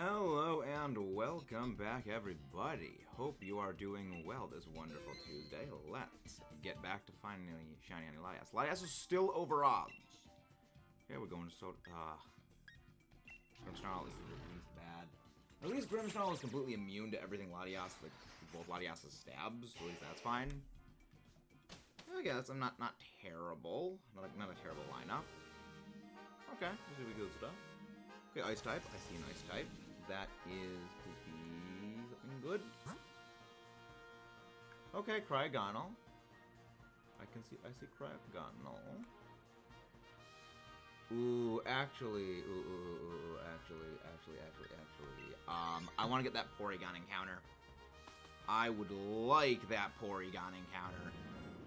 Hello and welcome back, everybody. Hope you are doing well this wonderful Tuesday. Let's get back to finding shiny on LATIAS. LATIAS is still over odds. Okay, we're going to Grimmsnarl is really bad. At least Grimmsnarl is completely immune to everything LATIAS, like both LATIAS' stabs, so at least that's fine. I guess I'm not terrible. Not a terrible lineup. Okay, let's see what we do with stuff. Okay, Ice type. I see an Ice type. That is could be something good. Okay, Cryogonal. I see Cryogonal. Ooh, actually. I want to get that Porygon encounter. I would like that Porygon encounter.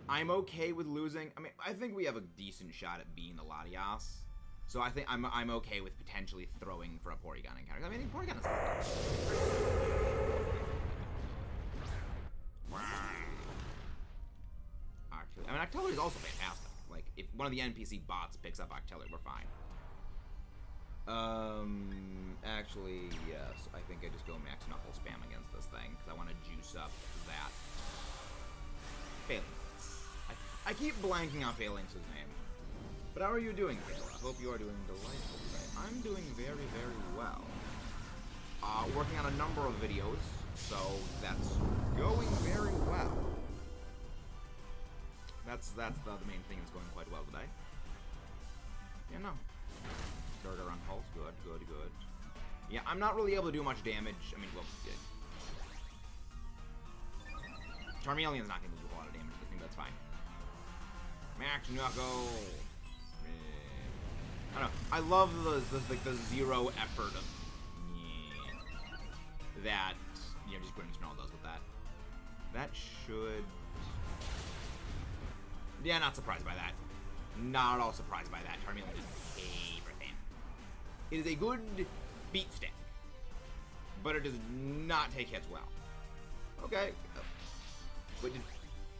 I'm okay with losing. I mean, I think we have a decent shot at being the LATIAS. So I think I'm okay with potentially throwing for a Porygon encounter. I mean, Porygon is actually, I mean, Octillery is also fantastic. Like, if one of the NPC bots picks up Octillery, we're fine. Actually, yes. I think I just go max knuckle spam against this thing because I want to juice up that Phalanx. I keep blanking on Phalanx's name. But how are you doing, Kayla? I hope you are doing delightful today. I'm doing very, very well. Working on a number of videos, so that's going very well. That's the main thing that's going quite well today. Yeah, no. Starter on pulse, good. Yeah, I'm not really able to do much damage. I mean, well, good. Charmeleon's not going to do a lot of damage. I think that's fine. Max Knuckle. I don't know. I love the zero effort of that. Yeah, just Grimmsnarl does with that. That should. Yeah, not surprised by that. Not at all surprised by that. Charmeleon is everything. It is a good beat stick, but it does not take hits well. Okay, but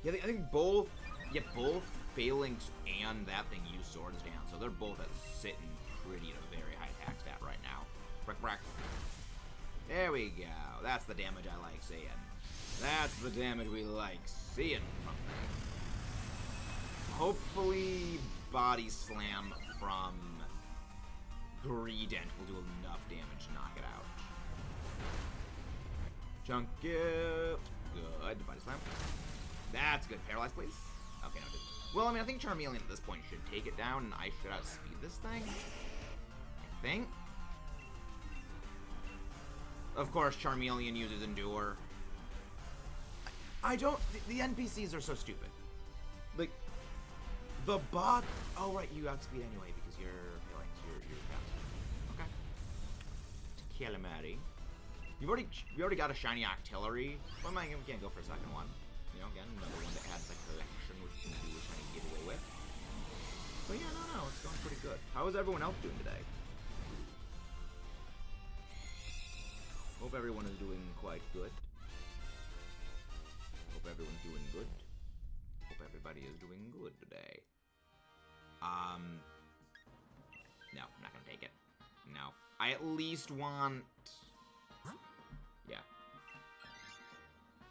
yeah, I think both. Yeah, both Phalanx and that thing use Swords Dance, so they're both sitting pretty at a very high attack stat right now. Brick. There we go. That's the damage I like seeing. That's the damage we like seeing from them. Hopefully, Body Slam from Greedent will do enough damage to knock it out. Chunk it. Good. Body Slam. That's good. Paralyze, please. Okay, no, well, I mean, I think Charmeleon at this point should take it down, and I should outspeed this thing. I think. Of course, Charmeleon uses Endure. I don't. The NPCs are so stupid. Like, the bot. Oh, right, you outspeed anyway because you're fast. Okay. Calamari. We already got a shiny Octillery. Well, we can't go for a second one. You know, again, another one that has a collection, which you can do a shiny giveaway with. But yeah, no, it's going pretty good. How is everyone else doing today? Hope everyone is doing quite good. Hope everyone's doing good. Hope everybody is doing good today. No, I'm not gonna take it. No. I at least want. Yeah.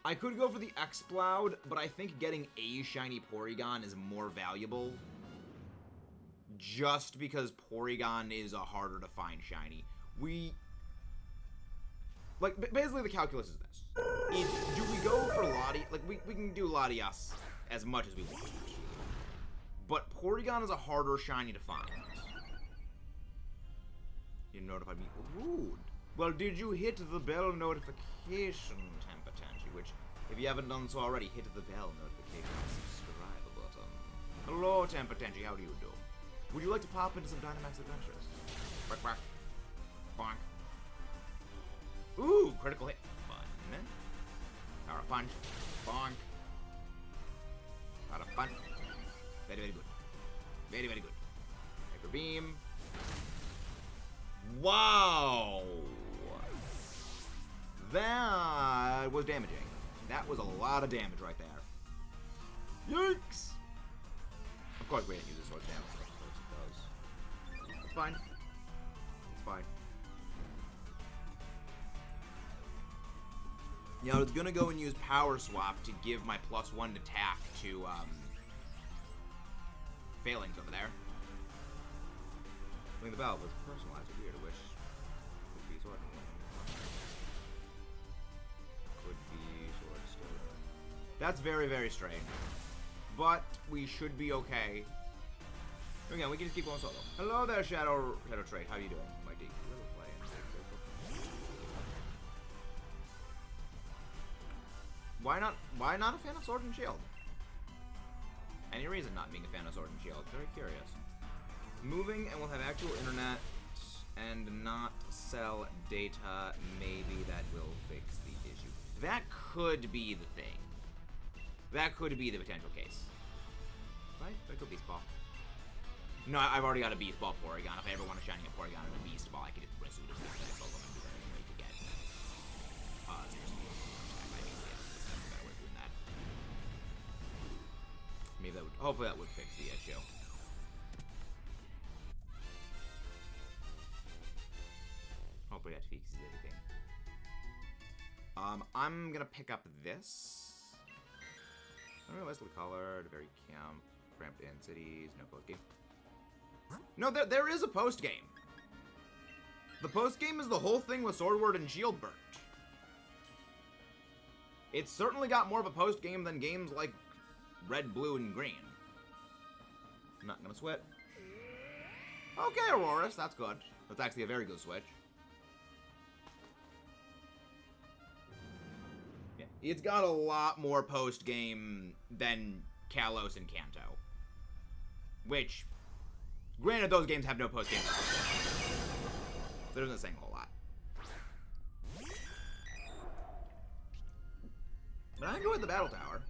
I could go for the Exploud, but I think getting a shiny Porygon is more valuable. Just because Porygon is a harder to find shiny. Basically the calculus is this. Do we go for LATIAS? Like, we can do LATIAS as much as we want. But Porygon is a harder shiny to find. You notified me. Rude. Well, did you hit the bell notification, Tempetenchi? Which, if you haven't done so already, hit the bell notification and subscribe button. Hello, Tempetenchi, how do you do? Would you like to pop into some Dynamax adventures? Quack. Bonk. Ooh, critical hit. Fun. Power punch. Bonk. Power punch. Very, very good. Very, very good. Hyper beam. Wow! That was damaging. That was a lot of damage right there. Yikes! Of course we didn't use the sword damage, so of course it does. It's fine. It's fine. You know, I was gonna go and use Power Swap to give my +1 attack to, Phalanx over there. Ring the bell was personalized. Weird. I wish could be sword. Could be sword still. That's very, very strange. But we should be okay. Again, we can just keep going solo. Hello there, Shadow Trait. How you doing, Mighty? Why not a fan of Sword and Shield? Any reason not being a fan of Sword and Shield? Very curious. Moving and we'll have actual internet and not sell data. Maybe that will fix the issue. That could be the thing. That could be the potential case. Right? That could be Beast Ball. No, I've already got a Beast Ball Porygon. If I ever want a shiny Porygon and a Beast Ball, I could just Resuit it. That Pokemon would be very great to get. Seriously. That's a better way of doing that. Maybe that would, hopefully that would fix the issue. Hopefully that fixes everything. I'm gonna pick up this. Really nicely colored, very camp, cramped in cities, no post game. No, there is a post game. The post game is the whole thing with Sword and Shield burnt. It's certainly got more of a post game than games like Red, Blue, and Green. I'm not gonna switch. Okay, Aurorus, that's good. That's actually a very good switch. Yeah, it's got a lot more post game than Kalos and Kanto. Which, granted, those games have no post game. They're not saying a whole lot. But I enjoyed the Battle Tower.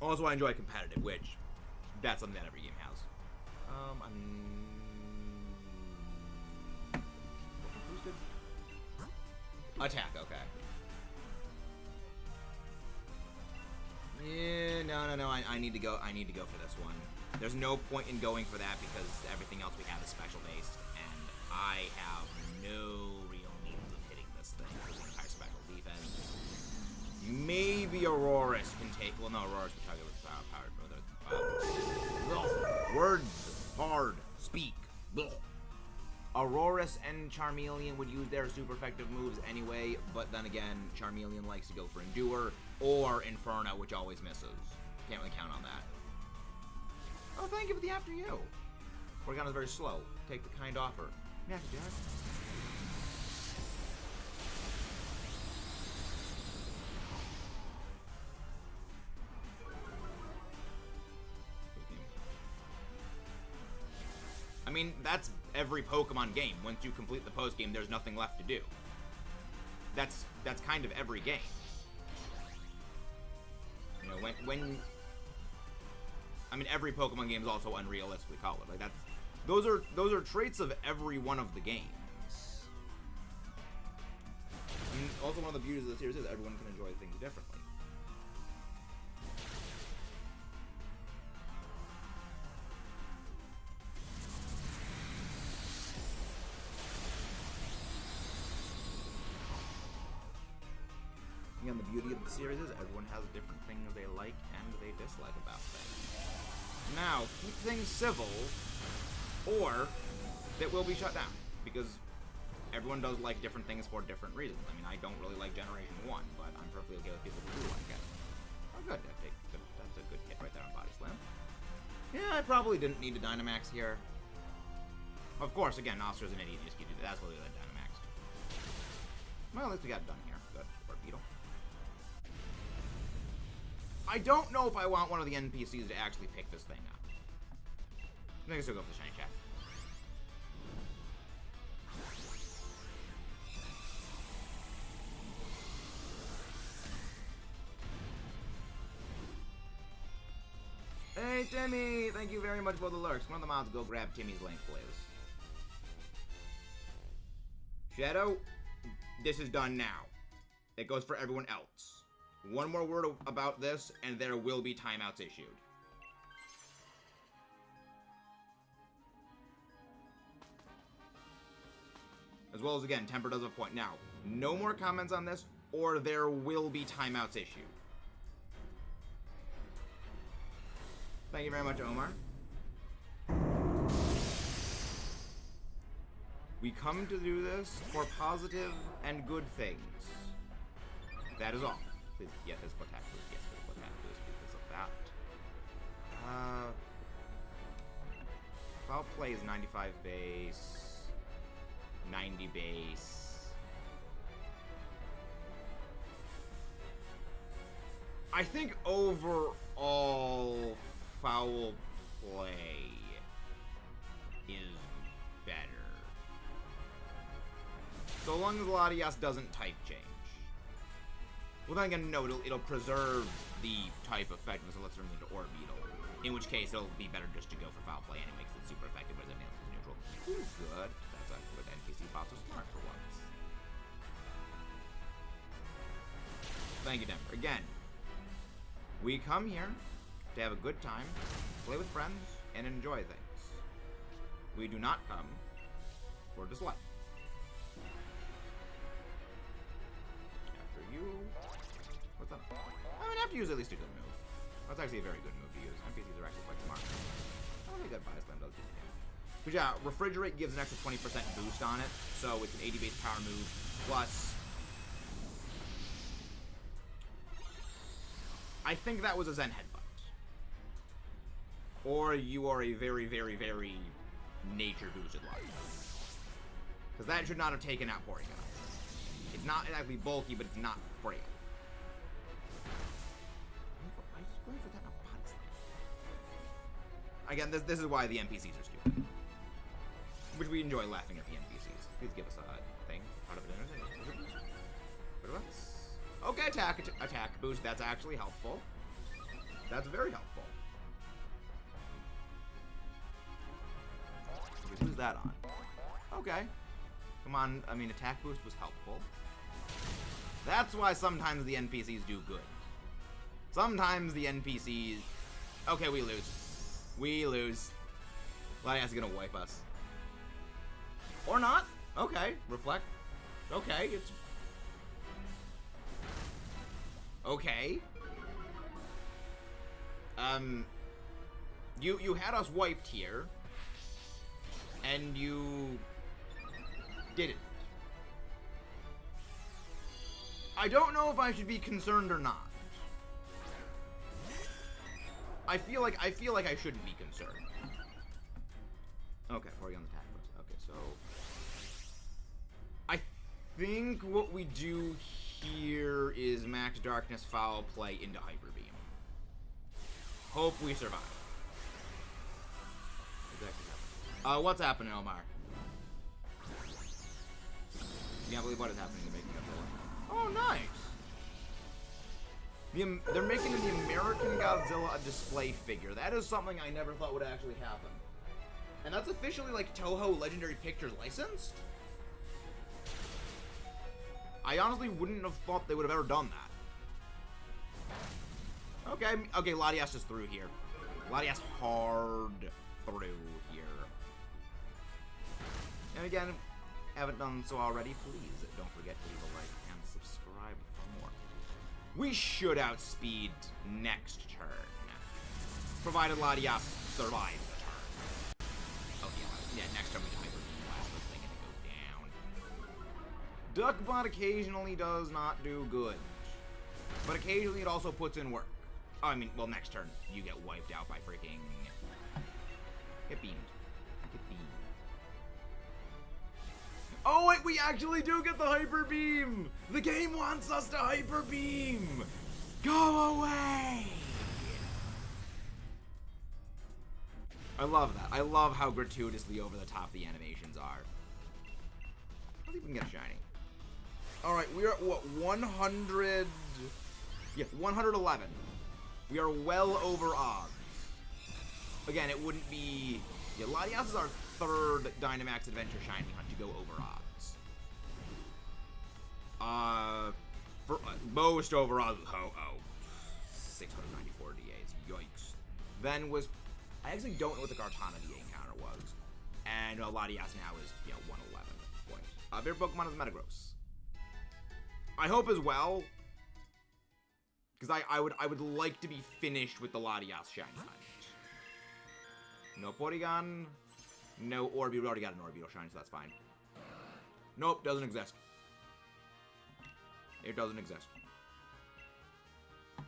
Also, I enjoy competitive, which that's something that every game has. Boosted? Attack, okay. Yeah, no. I need to go. I need to go for this one. There's no point in going for that because everything else we have is special based, and I have no real means of hitting this thing with an entire special defense. Maybe Aurorus can take. Well, no, Aurorus can target with powered. Words hard. Speak. Ugh. Aurorus and Charmeleon would use their super effective moves anyway, but then again, Charmeleon likes to go for Endure or Inferno, which always misses. Can't really count on that. Oh, thank you for the after you. Porygon is very slow. Take the kind offer. Yeah, Jack. I mean, that's every Pokemon game. Once you complete the post game, there's nothing left to do. That's kind of every game. You know, when I mean, every Pokemon game is also unrealistically colored. Like that's those are traits of every one of the games. I mean, also one of the beauties of the series is everyone can enjoy things differently. Again, the beauty of the series is everyone has different things they like and they dislike about things. Now, keep things civil, or it will be shut down, because everyone does like different things for different reasons. I mean, I don't really like Generation 1, but I'm perfectly okay with people who do like it. Oh, good. That's a good hit right there on Body Slam. Yeah, I probably didn't need a Dynamax here. Of course, again, Oscar's an idiot. You just keep doing that. That's what we let Dynamax. Well, at least we got it done here. Good. Or Beetle. I don't know if I want one of the NPCs to actually pick this thing up. I think I still go for the shiny check. Hey, Timmy! Thank you very much for the lurks. One of the mods go grab Timmy's link, please. Shadow, this is done now. It goes for everyone else. One more word about this, and there will be timeouts issued. As well as, again, Temper does have a point. Now, no more comments on this, or there will be timeouts issued. Thank you very much, Omar. We come to do this for positive and good things. That is all. Yeah, physical attack boost. Yes, physical attack boost because of that. Foul play is 95 base, 90 base. I think overall foul play is better. So long as LATIAS doesn't type change. Well, then again, no, it'll preserve the type effectiveness unless it turns into Orbeetle. In which case, it'll be better just to go for foul play anyway, because it's super effective, but everything else is neutral. Ooh, good. That's a good NPC bots are smart for once. Thank you, Denver. Again, we come here to have a good time, play with friends, and enjoy things. We do not come for dislike. After you... What's up? I mean, after you use at least a good move. That's actually a very good move to use. NPCs are actually quite smart. I don't think that Bias Slam does do damage. But yeah, Refrigerate gives an extra 20% boost on it, so it's an 80 base power move, plus... I think that was a Zen Headbutt. Or you are a very, very, very nature-boosted LATIAS. Because that should not have taken out Porygon. It's not exactly bulky, but it's not frail. I'm just going for that Body Slam. Again, this is why the NPCs are stupid. Which we enjoy laughing at the NPCs. Please give us a thing out of it. Okay, attack boost. That's actually helpful. That's very helpful. Who's that on? Okay. Come on. I mean, attack boost was helpful. That's why sometimes the NPCs do good. Sometimes the NPCs... Okay, we lose. We lose. LATIAS is gonna wipe us. Or not. Okay. Reflect. Okay, it's... Okay. You had us wiped here, and you didn't. I don't know if I should be concerned or not. I feel like I shouldn't be concerned. Okay, already on the attack list. Okay, so I think what we do here is Max Darkness Foul Play into Hyper Beam. Hope we survive. What's happening, Omar? You can't believe what is happening to making Godzilla. Oh, nice. They're making the American Godzilla a display figure. That is something I never thought would actually happen. And that's officially like Toho Legendary Pictures licensed? I honestly wouldn't have thought they would have ever done that. Okay, LATIAS is through here. LATIAS hard through here. And again, haven't done so already, please don't forget to leave a like and subscribe for more. We should outspeed next turn, provided LATIAS survives the turn. Oh yeah, next turn we can Hyper Beam Blast this thing and go down. Duckbot occasionally does not do good, but occasionally it also puts in work. Oh, I mean, well, next turn you get wiped out by freaking get beamed. Get beamed. Oh wait, we actually do get the Hyper Beam! The game wants us to Hyper Beam! Go away! I love that. I love how gratuitously over the top the animations are. Let's see if we can get a shiny. Alright, we are at what, 100... Yeah, 111. We are well over odds. Again, it wouldn't be... Yeah, LATIAS is our third Dynamax Adventure Shiny Hunt to go over odds. For most over odds was Ho-Oh. 694 DAs. Yikes. Then was... I actually don't know what the Gartana DA encounter was. And LATIAS now is, 111 points. Favorite Pokemon is Metagross. I hope as well, because I would like to be finished with the LATIAS Shiny Hunt. No Porygon, no Orbeez. We already got an Orbeez Shiny, so that's fine. Nope, doesn't exist. It doesn't exist. Yeah.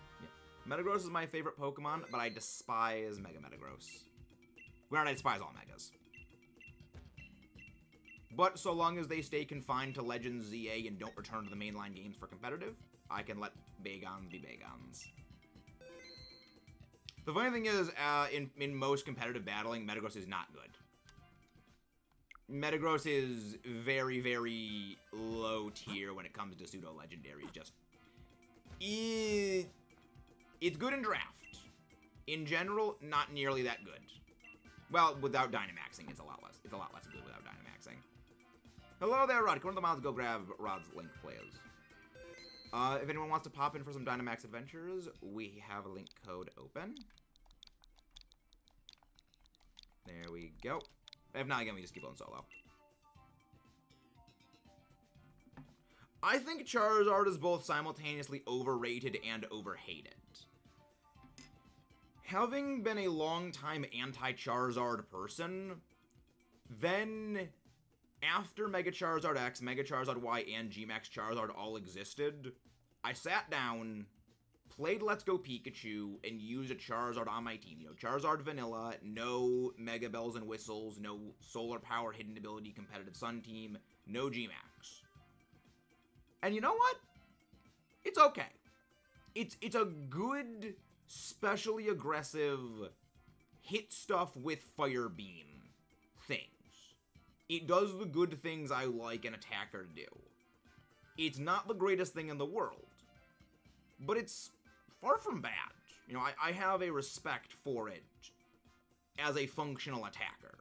Metagross is my favorite Pokemon, but I despise Mega Metagross. Granted, I despise all Megas. But so long as they stay confined to Legends ZA and don't return to the mainline games for competitive, I can let Bagons be Bagons. The funny thing is, in most competitive battling, Metagross is not good. Metagross is very, very low tier when it comes to pseudo-legendary. It's good in draft. In general, not nearly that good. Well, without Dynamaxing, it's a lot less good without Dynamaxing. Hello there, Rod. Come to the mountains, go grab Rod's link, please. If anyone wants to pop in for some Dynamax adventures, we have a link code open. There we go. If not, again, we just keep going solo. I think Charizard is both simultaneously overrated and overhated. Having been a long-time anti-Charizard person, then after Mega Charizard X, Mega Charizard Y, and G-Max Charizard all existed, I sat down, played Let's Go Pikachu, and used a Charizard on my team. You know, Charizard Vanilla, no Mega Bells and Whistles, no Solar Power Hidden Ability Competitive Sun Team, no G-Max. And you know what? It's okay. It's a good, specially aggressive, hit stuff with Fire Beam things. It does the good things I like an attacker to do. It's not the greatest thing in the world, but it's far from bad. You know, I have a respect for it as a functional attacker.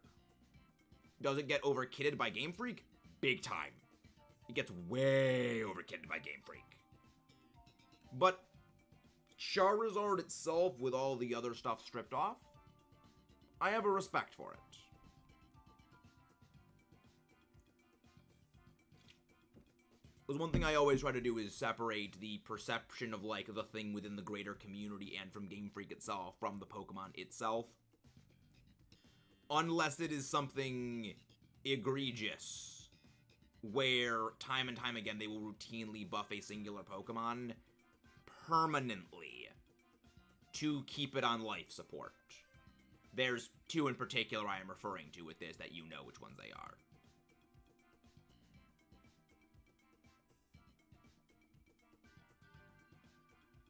Does it get overkitted by Game Freak? Big time. It gets way overkitted by Game Freak. But Charizard itself, with all the other stuff stripped off, I have a respect for it. Because one thing I always try to do is separate the perception of, like, the thing within the greater community and from Game Freak itself from the Pokemon itself. Unless it is something egregious, where time and time again they will routinely buff a singular Pokemon permanently to keep it on life support. There's two in particular I am referring to with this that you know which ones they are.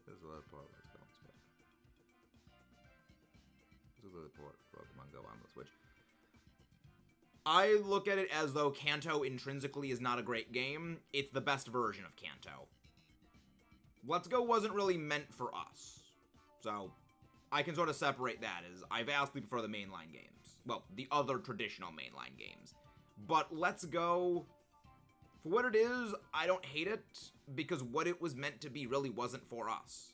This is the part where it's going to Switch. This is the port Pokemon Go on the Switch. I look at it as though Kanto intrinsically is not a great game. It's the best version of Kanto. Let's Go wasn't really meant for us. So, I can sort of separate that as I vastly prefer the mainline games. Well, the other traditional mainline games. But Let's Go, for what it is, I don't hate it, because what it was meant to be really wasn't for us.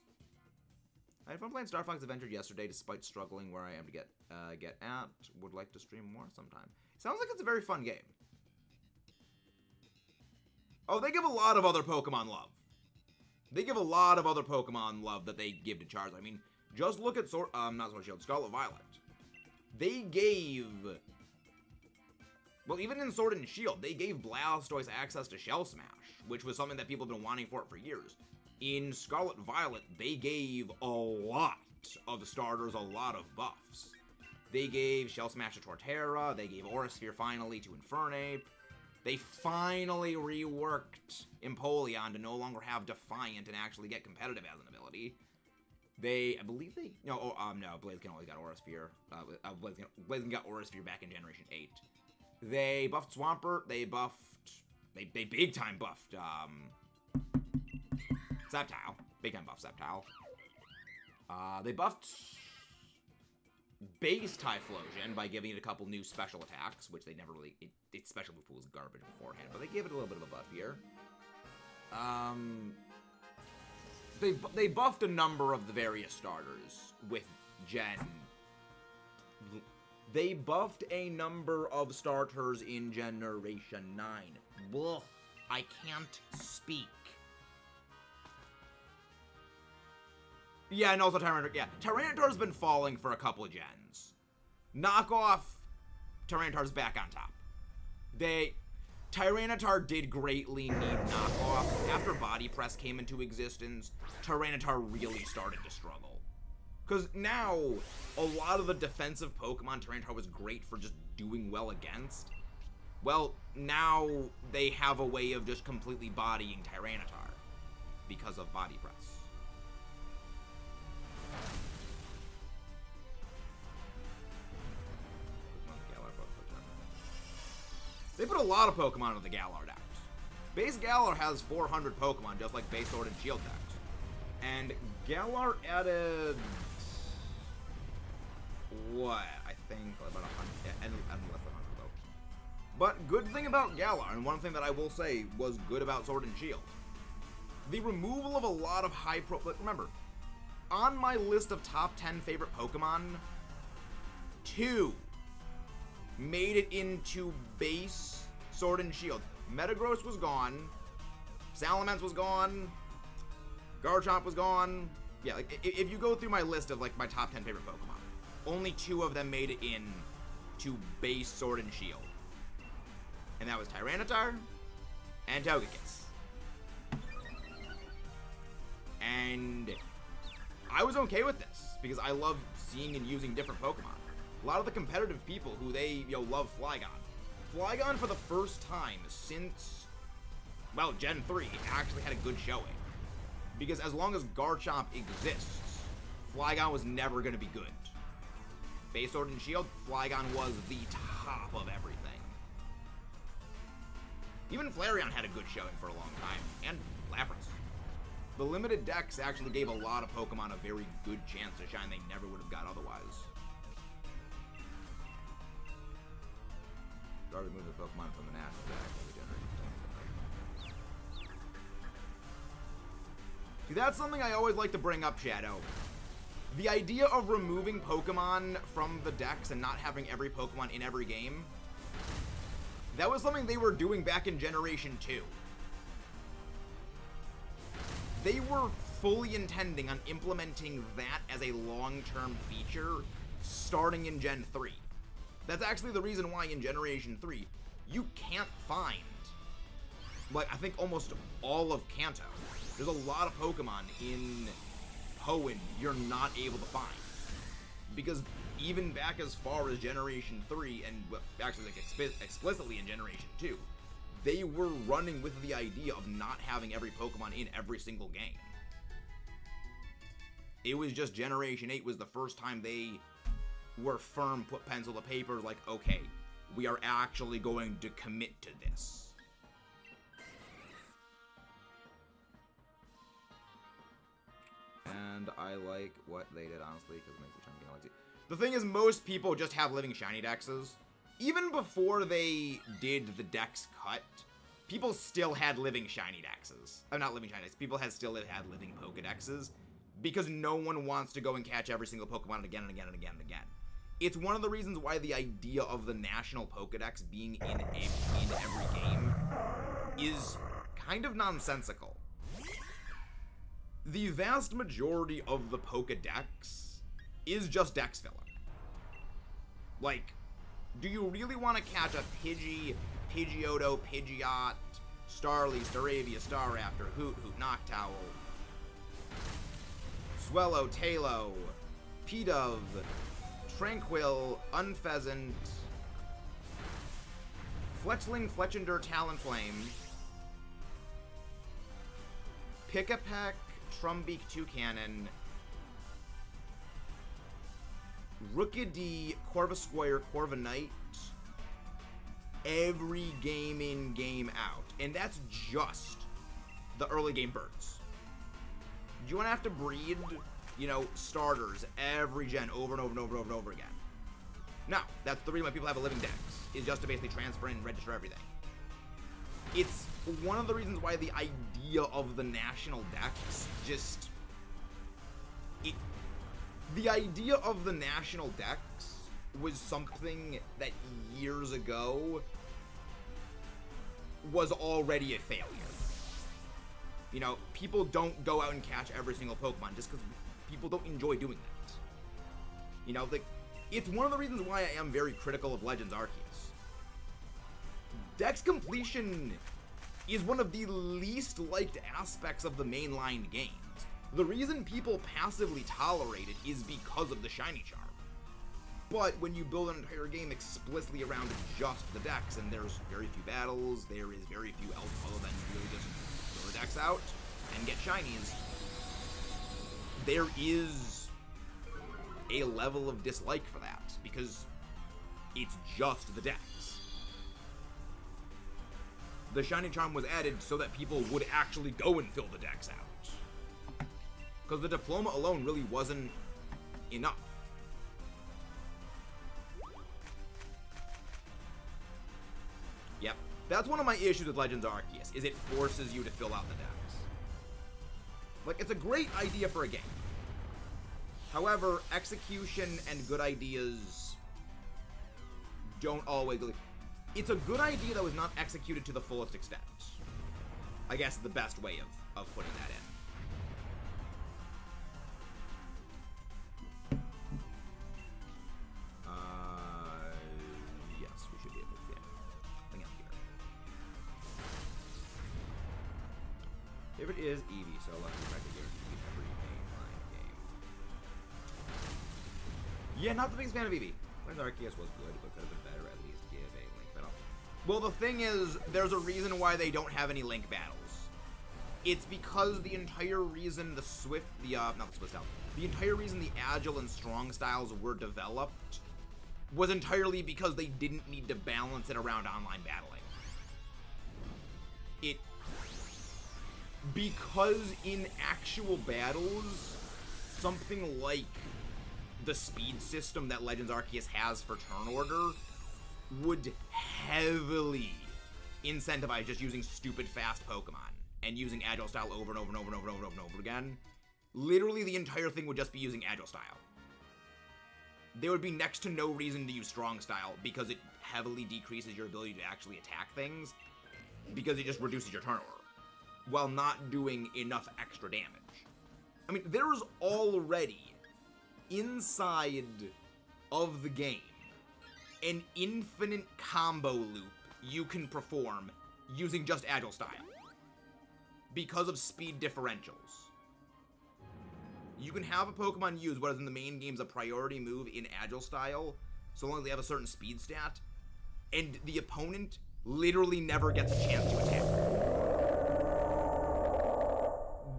I had fun playing Star Fox Adventure yesterday, despite struggling where I am to get at. Would like to stream more sometime. Sounds like it's a very fun game. Oh, they give a lot of other Pokemon love. They give a lot of other Pokemon love that they give to Charizard. I mean, just look at not Sword Shield, Scarlet Violet. They gave, well, even in Sword and Shield, they gave Blastoise access to Shell Smash, which was something that people have been wanting for it for years. In Scarlet Violet, they gave a lot of the starters a lot of buffs. They gave Shell Smash to Torterra, they gave Aura Sphere finally to Infernape, they finally reworked Empoleon to no longer have Defiant and actually get competitive as an ability. I believe no, Blaziken only got Aura Sphere. Blaziken got Aura Sphere back in Generation 8. They buffed Swampert, they big time buffed, Sceptile. Big time buff Sceptile. They buffed base Typhlosion by giving it a couple new special attacks, which they never really, its special move pool was garbage beforehand, but they gave it a little bit of a buff here. They buffed a number of the various starters with Gen They buffed a number of starters in Generation 9. Blah, I can't speak. Yeah, and also Tyranitar. Yeah, Tyranitar's been falling for a couple of gens. Knock off, Tyranitar's back on top. Tyranitar did greatly need knockoff. After Body Press came into existence, Tyranitar really started to struggle. Because now, a lot of the defensive Pokemon Tyranitar was great for just doing well against. Well, now they have a way of just completely bodying Tyranitar because of Body Press. They put a lot of Pokemon into the Galar deck. Base Galar has 400 Pokemon, just like base Sword and Shield decks. And Galar added... what? I think about 100. Yeah, and less than 100 though. But good thing about Galar, and one thing that I will say was good about Sword and Shield, the removal of a lot of high pro... remember, on my list of top 10 favorite Pokemon, 2 made it into base Sword and Shield. Metagross was gone. Salamence was gone. Garchomp was gone. Yeah, like, if you go through my list of, like, my top 10 favorite Pokemon, only 2 of them made it in to base Sword and Shield. And that was Tyranitar and Togekiss. And I was okay with this, because I love seeing and using different Pokemon. A lot of the competitive people who they, love Flygon. Flygon, for the first time since, well, Gen 3, actually had a good showing. Because as long as Garchomp exists, Flygon was never going to be good. Base Sword and Shield, Flygon was the top of everything. Even Flareon had a good showing for a long time, and Lapras. The limited decks actually gave a lot of Pokemon a very good chance to shine they never would have got otherwise. Started moving Pokemon from the national deck every generation. See, that's something I always like to bring up, Shadow. The idea of removing Pokemon from the decks and not having every Pokemon in every game, that was something they were doing back in Generation 2. They were fully intending on implementing that as a long-term feature starting in Gen 3. That's actually the reason why in Generation 3, you can't find, like, I think almost all of Kanto. There's a lot of Pokemon in Hoenn you're not able to find. Because even back as far as Generation 3, and well, actually like explicitly in Generation 2, they were running with the idea of not having every Pokemon in every single game. It was just Generation 8 was the first time they were firm, put pencil to paper, like, okay, we are actually going to commit to this. And I like what they did, honestly, because it makes the chunky galaxy. The thing is, most people just have living shiny dexes. Even before they did the dex cut, people still had living shiny dexes. Not living shiny dexes. People still had living Pokedexes, because no one wants to go and catch every single Pokemon again and again and again and again. It's one of the reasons why the idea of the national Pokedex being in every game is kind of nonsensical. The vast majority of the Pokedex is just dex filler. Like, do you really want to catch a Pidgey, Pidgeotto, Pidgeot, Starly, Staravia, Staraptor, Hoot, Noctowl, Swellow, Tailo, Pidove, Tranquil, Unpheasant, Fletchling, Fletchinder, Talonflame, Pick-a-Peck, Trumbeak, Toucannon, Rookidee, Corvisquire, Corviknight, every game in, game out. And that's just the early game birds. Do you want to have to breed, starters every gen over and over and over and over and over again? No, that's the reason why people have a living dex, is just to basically transfer and register everything. It's one of the reasons why the idea of the national dex the idea of the national dex was something that years ago was already a failure. You know, people don't go out and catch every single Pokemon just because people don't enjoy doing that. You know, like, it's one of the reasons why I am very critical of Legends Arceus. Dex completion is one of the least liked aspects of the mainline games. The reason people passively tolerate it is because of the shiny charm. But when you build an entire game explicitly around just the Dex, and there's very few battles, there is very few else other than really just throw the Dex out and get shinies, there is a level of dislike for that, because it's just the Dex. The shiny charm was added so that people would actually go and fill the Dex out. Because the diploma alone really wasn't enough. Yep, that's one of my issues with Legends Arceus, is it forces you to fill out the Dex. Like, it's a great idea for a game. However, execution and good ideas don't always... It's a good idea that was not executed to the fullest extent. I guess is the best way of putting that in. Yes, we should be able to get something up here. Favorite is Eevee, so let's try to guarantee every mainline game. Yeah, not the biggest fan of Eevee. When Arceus was good, but could have been better, at least give a Link battle. Well, the thing is, there's a reason why they don't have any Link battles. It's because the entire reason the entire reason the Agile and Strong styles were developed was entirely because they didn't need to balance it around online battling. Because in actual battles, something like the speed system that Legends Arceus has for turn order would heavily incentivize just using stupid fast Pokemon and using Agile style over and over and over and over and over and over again. Literally the entire thing would just be using Agile style. There would be next to no reason to use Strong style because it heavily decreases your ability to actually attack things because it just reduces your turn order while not doing enough extra damage. I mean, there is already inside of the game an infinite combo loop you can perform using just Agile style because of speed differentials. You can have a Pokemon use what is in the main game's a priority move in Agile style, so long as they have a certain speed stat, and the opponent literally never gets a chance to attack.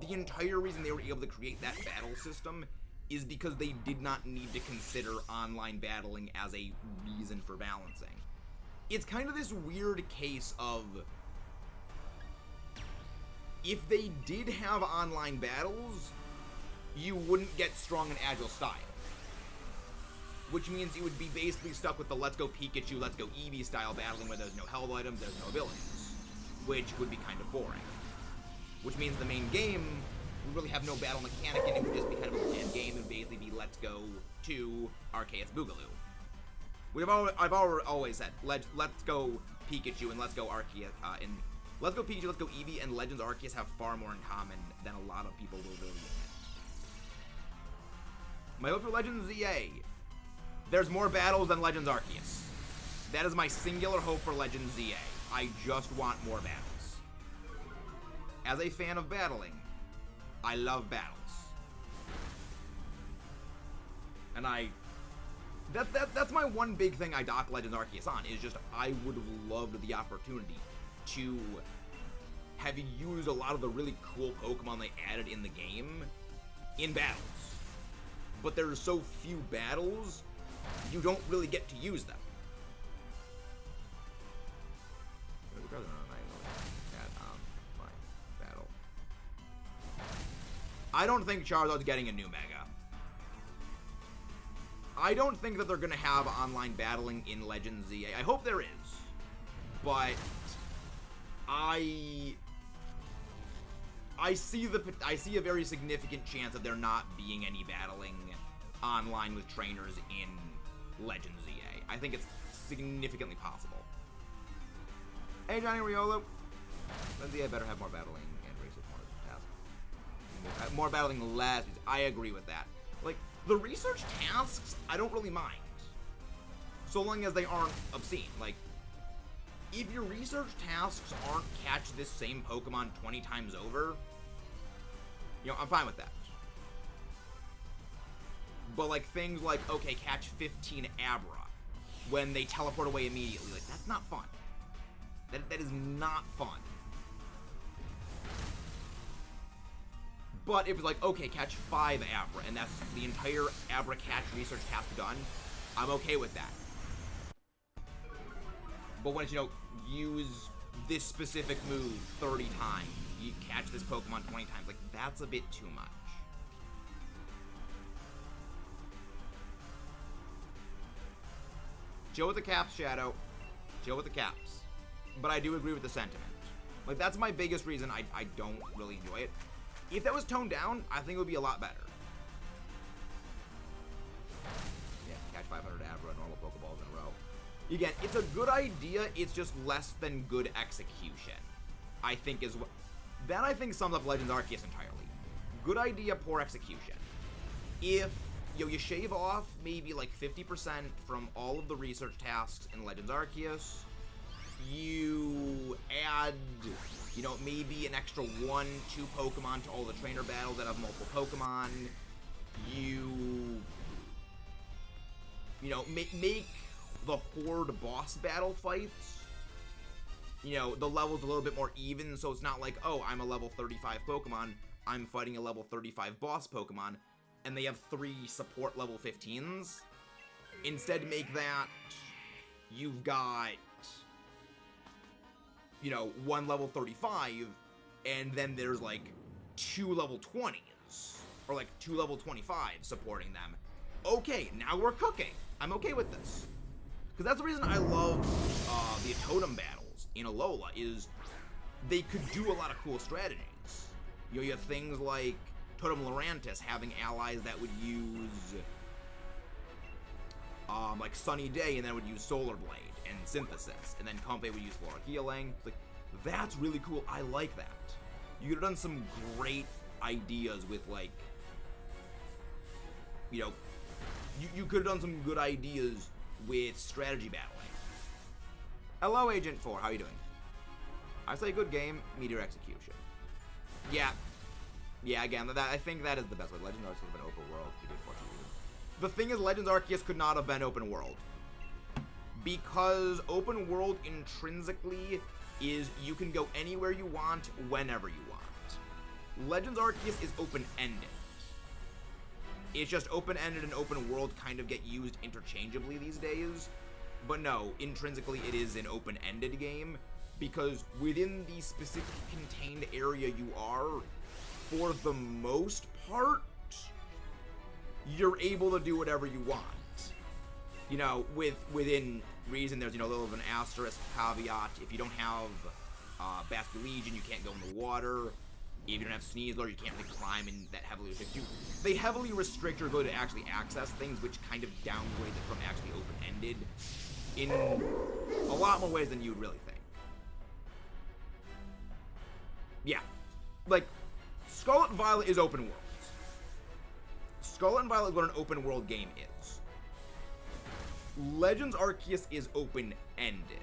The entire reason they were able to create that battle system is because they did not need to consider online battling as a reason for balancing. It's kind of this weird case of, if they did have online battles, you wouldn't get Strong and Agile style. Which means you would be basically stuck with the Let's Go Pikachu, Let's Go Eevee style battling where there's no held items, there's no abilities. Which would be kind of boring. Which means the main game would really have no battle mechanic and it would just be kind of a bland game. It would basically be Let's Go to Arceus Boogaloo. I've always said, Let's Go Pikachu and Let's Go Arceus, and Let's Go Pikachu, Let's Go Eevee, and Legends Arceus have far more in common than a lot of people will really admit. My vote for Legends ZA. There's more battles than Legends Arceus. That is my singular hope for Legends ZA. I just want more battles. As a fan of battling, I love battles. And that's my one big thing I dock Legends Arceus on, is just I would have loved the opportunity to have used a lot of the really cool Pokemon they added in the game in battles. But there's so few battles, you don't really get to use them. I don't think Charizard's getting a new Mega. I don't think that they're going to have online battling in Legends ZA. I hope there is. But I see a very significant chance of there not being any battling online with trainers in Legends ZA. I think it's significantly possible. Hey, Johnny Riolo. Lindsay, I better have more battling and research tasks. More battling, less. I agree with that. Like, the research tasks, I don't really mind. So long as they aren't obscene. Like, if your research tasks aren't catch this same Pokemon 20 times over, you know, I'm fine with that. But, like, things like, okay, catch 15 Abra when they teleport away immediately. Like, that's not fun. That is not fun. But if it's like, okay, catch 5 Abra, and that's the entire Abra catch research task done, I'm okay with that. But when it's, you know, use this specific move 30 times, you catch this Pokemon 20 times, like, that's a bit too much. Chill with the caps, Shadow. Chill with the caps. But I do agree with the sentiment. Like, that's my biggest reason I don't really enjoy it. If that was toned down, I think it would be a lot better. Yeah, catch 500 Abra, normal Pokeballs in a row. Again, it's a good idea, it's just less than good execution. I think is what... That, I think, sums up Legends Arceus entirely. Good idea, poor execution. If, you know, you shave off maybe like 50% from all of the research tasks in Legends Arceus, you add, you know, maybe an extra 1-2 Pokemon to all the trainer battles that have multiple Pokemon. You know, make the Horde boss battle fights, you know, the levels a little bit more even, so it's not like, oh, I'm a level 35 Pokemon, I'm fighting a level 35 boss Pokemon, and they have 3 support level 15s. Instead, make that, you've got, you know, 1 level 35, and then there's like 2 level 20s, or like 2 level 25 supporting them. Okay, now we're cooking. I'm okay with this. Because that's the reason I love the totem battles in Alola, is they could do a lot of cool strategies. You know, you have things like Totem Lurantis having allies that would use like Sunny Day, and then would use Solar Blade and Synthesis, and then Comfey would use Flora Healing. It's like, that's really cool. I like that. You could have done some great ideas with, like, you know, you could have done some good ideas with strategy battling. Hello, Agent 4. How you doing? I say good game, meteor execution. Yeah. Yeah, again, I think that is the best way. Legends Arceus has been open world. The thing is, Legends Arceus could not have been open world. Because open world intrinsically is you can go anywhere you want, whenever you want. Legends Arceus is open-ended. It's just open-ended and open world kind of get used interchangeably these days. But no, intrinsically it is an open-ended game, because within the specific contained area you are, for the most part, you're able to do whatever you want. You know, within reason, there's, you know, a little of an asterisk caveat. If you don't have Basculegion, you can't go in the water. If you don't have Sneasler, you can't really climb, and that heavily restricts you. They heavily restrict your ability to actually access things, which kind of downgrades it from actually open-ended in a lot more ways than you'd really think. Yeah. Like, Scarlet and Violet is open world. Scarlet and Violet is what an open world game is. Legends Arceus is open-ended.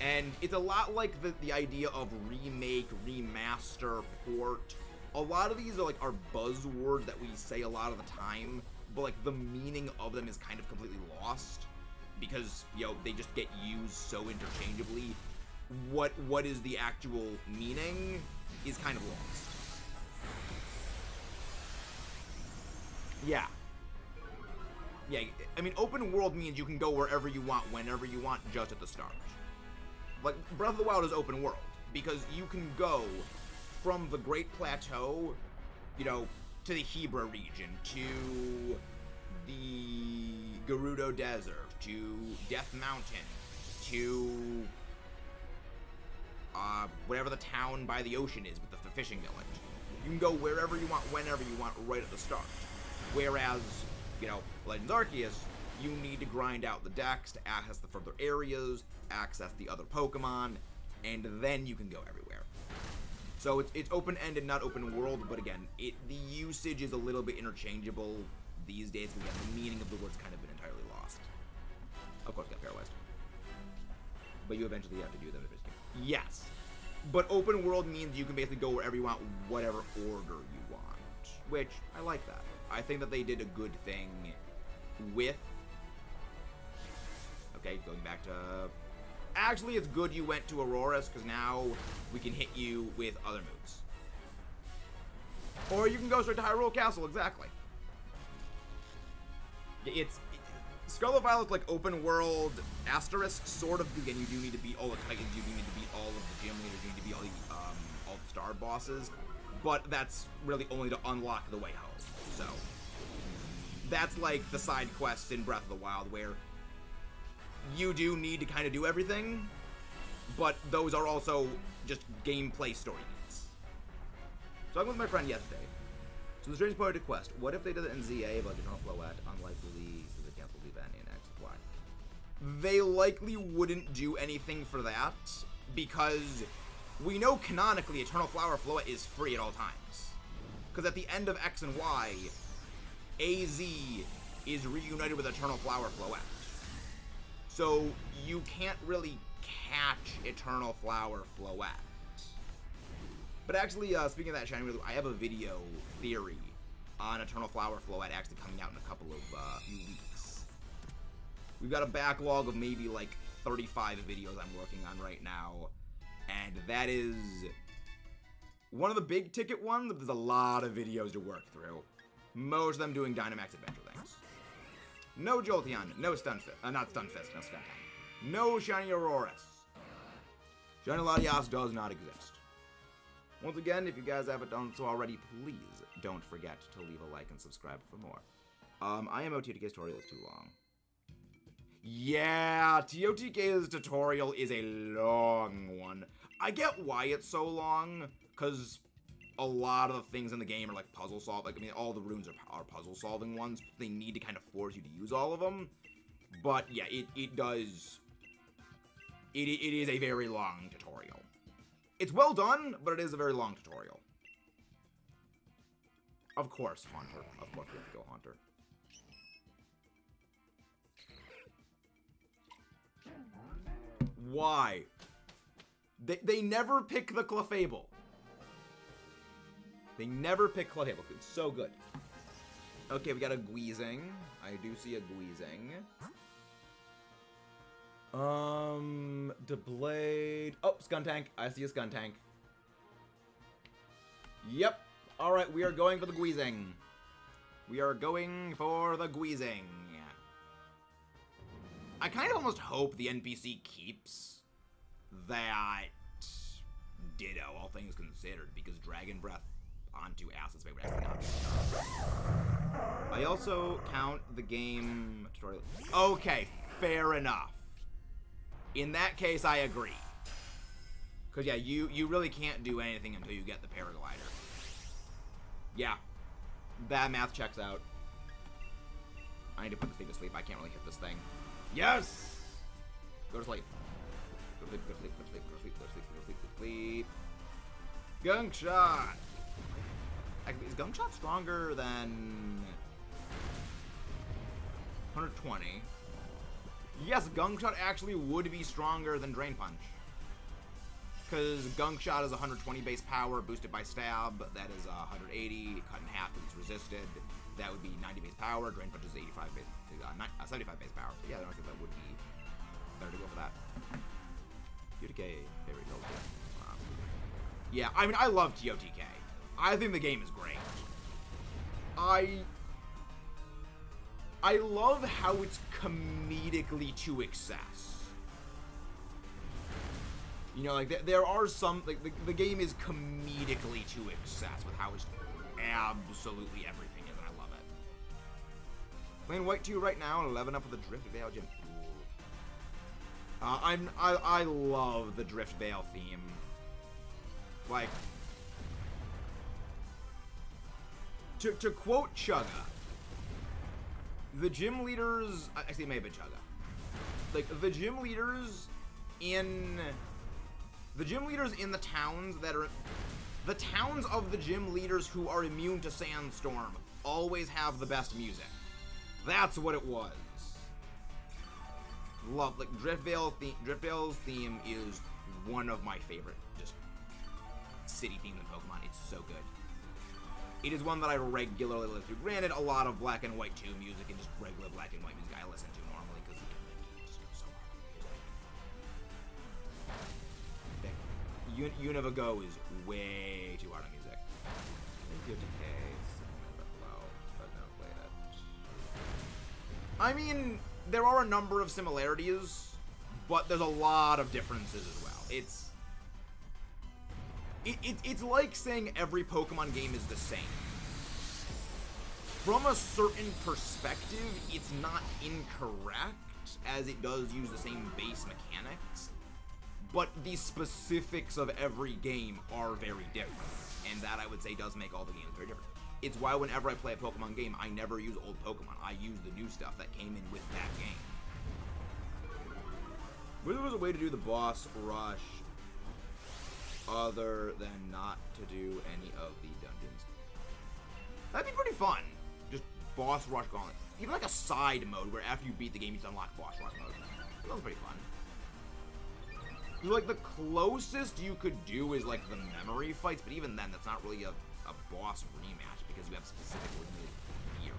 And it's a lot like the idea of remake, remaster, port. A lot of these are buzzwords that we say a lot of the time, but like the meaning of them is kind of completely lost because, you know, they just get used so interchangeably. What is the actual meaning is kind of lost. Yeah. Yeah, I mean, open world means you can go wherever you want, whenever you want, just at the start. Like, Breath of the Wild is open world, because you can go from the Great Plateau, you know, to the Hebra region, to the Gerudo Desert, to Death Mountain, to whatever the town by the ocean is with the fishing village. You can go wherever you want, whenever you want, right at the start. Whereas, you know, Legends Arceus, you need to grind out the dex to access the further areas, access the other Pokemon, and then you can go everywhere. So it's open-ended, not open world, but again, the usage is a little bit interchangeable these days. Again, the meaning of the words kind of been entirely lost. Of course, got paralyzed. But you eventually have to do them if it's good. Yes. But open world means you can basically go wherever you want, whatever order you want. Which, I like that. I think that they did a good thing with... Okay, going back to... Actually, it's good you went to Auroras, because now we can hit you with other moves. Or you can go straight to Hyrule Castle, exactly. Scarlet Violet's like open world asterisk, sort of. Again, you do need to beat all the Titans, you do need to beat all of the gym leaders, you need to beat all the star bosses. But that's really only to unlock the way home. So, that's like the side quests in Breath of the Wild, where you do need to kind of do everything, but those are also just gameplay story beats. So I went with my friend yesterday. So the strange poetic quest. What if they did it in ZA, but Eternal Floette, unlikely so they cancel the event in X supply? They likely wouldn't do anything for that, because we know canonically Eternal Flower Floette is free at all times. Because at the end of X and Y, AZ is reunited with Eternal Flower Floette. So you can't really catch Eternal Flower Floette. But actually, speaking of that, Shiny, I have a video theory on Eternal Flower Floette actually coming out in a couple of weeks. We've got a backlog of maybe like 35 videos I'm working on right now, and that is one of the big ticket ones, but there's a lot of videos to work through. Most of them doing Dynamax adventure things. No Jolteon, no Stunfisk, not Stunfisk, no Stuntank. No Shiny Auroras. Shiny Latias does not exist. Once again, if you guys haven't done so already, please don't forget to leave a like and subscribe for more. IMO-TOTK's tutorial is too long. Yeah, TOTK's tutorial is a long one. I get why it's so long, because a lot of the things in the game are like puzzle solve. Like, I mean, all the runes are puzzle solving ones. They need to kind of force you to use all of them. But yeah, it does. It is a very long tutorial. It's well done, but it is a very long tutorial. Of course, Haunter. Of course, we have to go Haunter. Why? They never pick the Clefable. They never pick Clefable. It's so good. Okay, we got a Guizing. I do see a Guizing. Deblade. Oh, Skuntank. I see a Skuntank. Yep. Alright, we are going for the Guizing. We are going for the Guizing. I kind of almost hope the NPC keeps that Ditto, all things considered, because Dragon Breath onto Acid's favorite actually not be. I also count the game tutorial. Okay, fair enough. In that case, I agree. Because, yeah, you really can't do anything until you get the Paraglider. Yeah. That math checks out. I need to put this thing to sleep. I can't really hit this thing. Yes! Go to sleep. Go to sleep, go to sleep, go to sleep, go to sleep, go to sleep, go to sleep, go to sleep. Gunk Shot! Actually, is Gunk Shot stronger than 120? Yes, Gunk Shot actually would be stronger than Drain Punch. Because Gunk Shot is 120 base power, boosted by Stab. That is 180, cut in half because it's resisted. That would be 90 base power. Drain Punch is 85 base, 75 base power. So yeah, I think that would be better to go for that. TOTK, favorite gold. Yeah, I mean, I love TOTK. I think the game is great. I love how it's comedically to excess. You know, like, there are some, like, the game is comedically to excess with how it's absolutely everything is, and I love it. Playing White 2 right now, and 11 up with the Drift Veil Gym. I love the Drift Veil theme. Like, to quote Chugga, the gym leaders, actually it may have been Chugga. Like, the gym leaders in the towns that are, the towns of the gym leaders who are immune to Sandstorm always have the best music. That's what it was. Love, like, Driftvale's theme is one of my favorite, just, city themes in Pokemon. It's so good. It is one that I regularly listen to. Granted, a lot of Black and White 2 music and just regular Black and White music I listen to normally because it just goes so hard on music. Univago is way too hard on music. I mean, there are a number of similarities, but there's a lot of differences as well. It's like saying every Pokemon game is the same. From a certain perspective, it's not incorrect, as it does use the same base mechanics, but the specifics of every game are very different, and that, I would say, does make all the games very different. It's why whenever I play a Pokemon game, I never use old Pokemon. I use the new stuff that came in with that game. If there was a way to do the boss rush other than not to do any of the dungeons, that'd be pretty fun. Just boss rush gauntlet. Even like a side mode where after you beat the game, you just unlock boss rush mode. That was pretty fun. Like, the closest you could do is like the memory fights, but even then, that's not really a boss rematch because you have specific limited gear.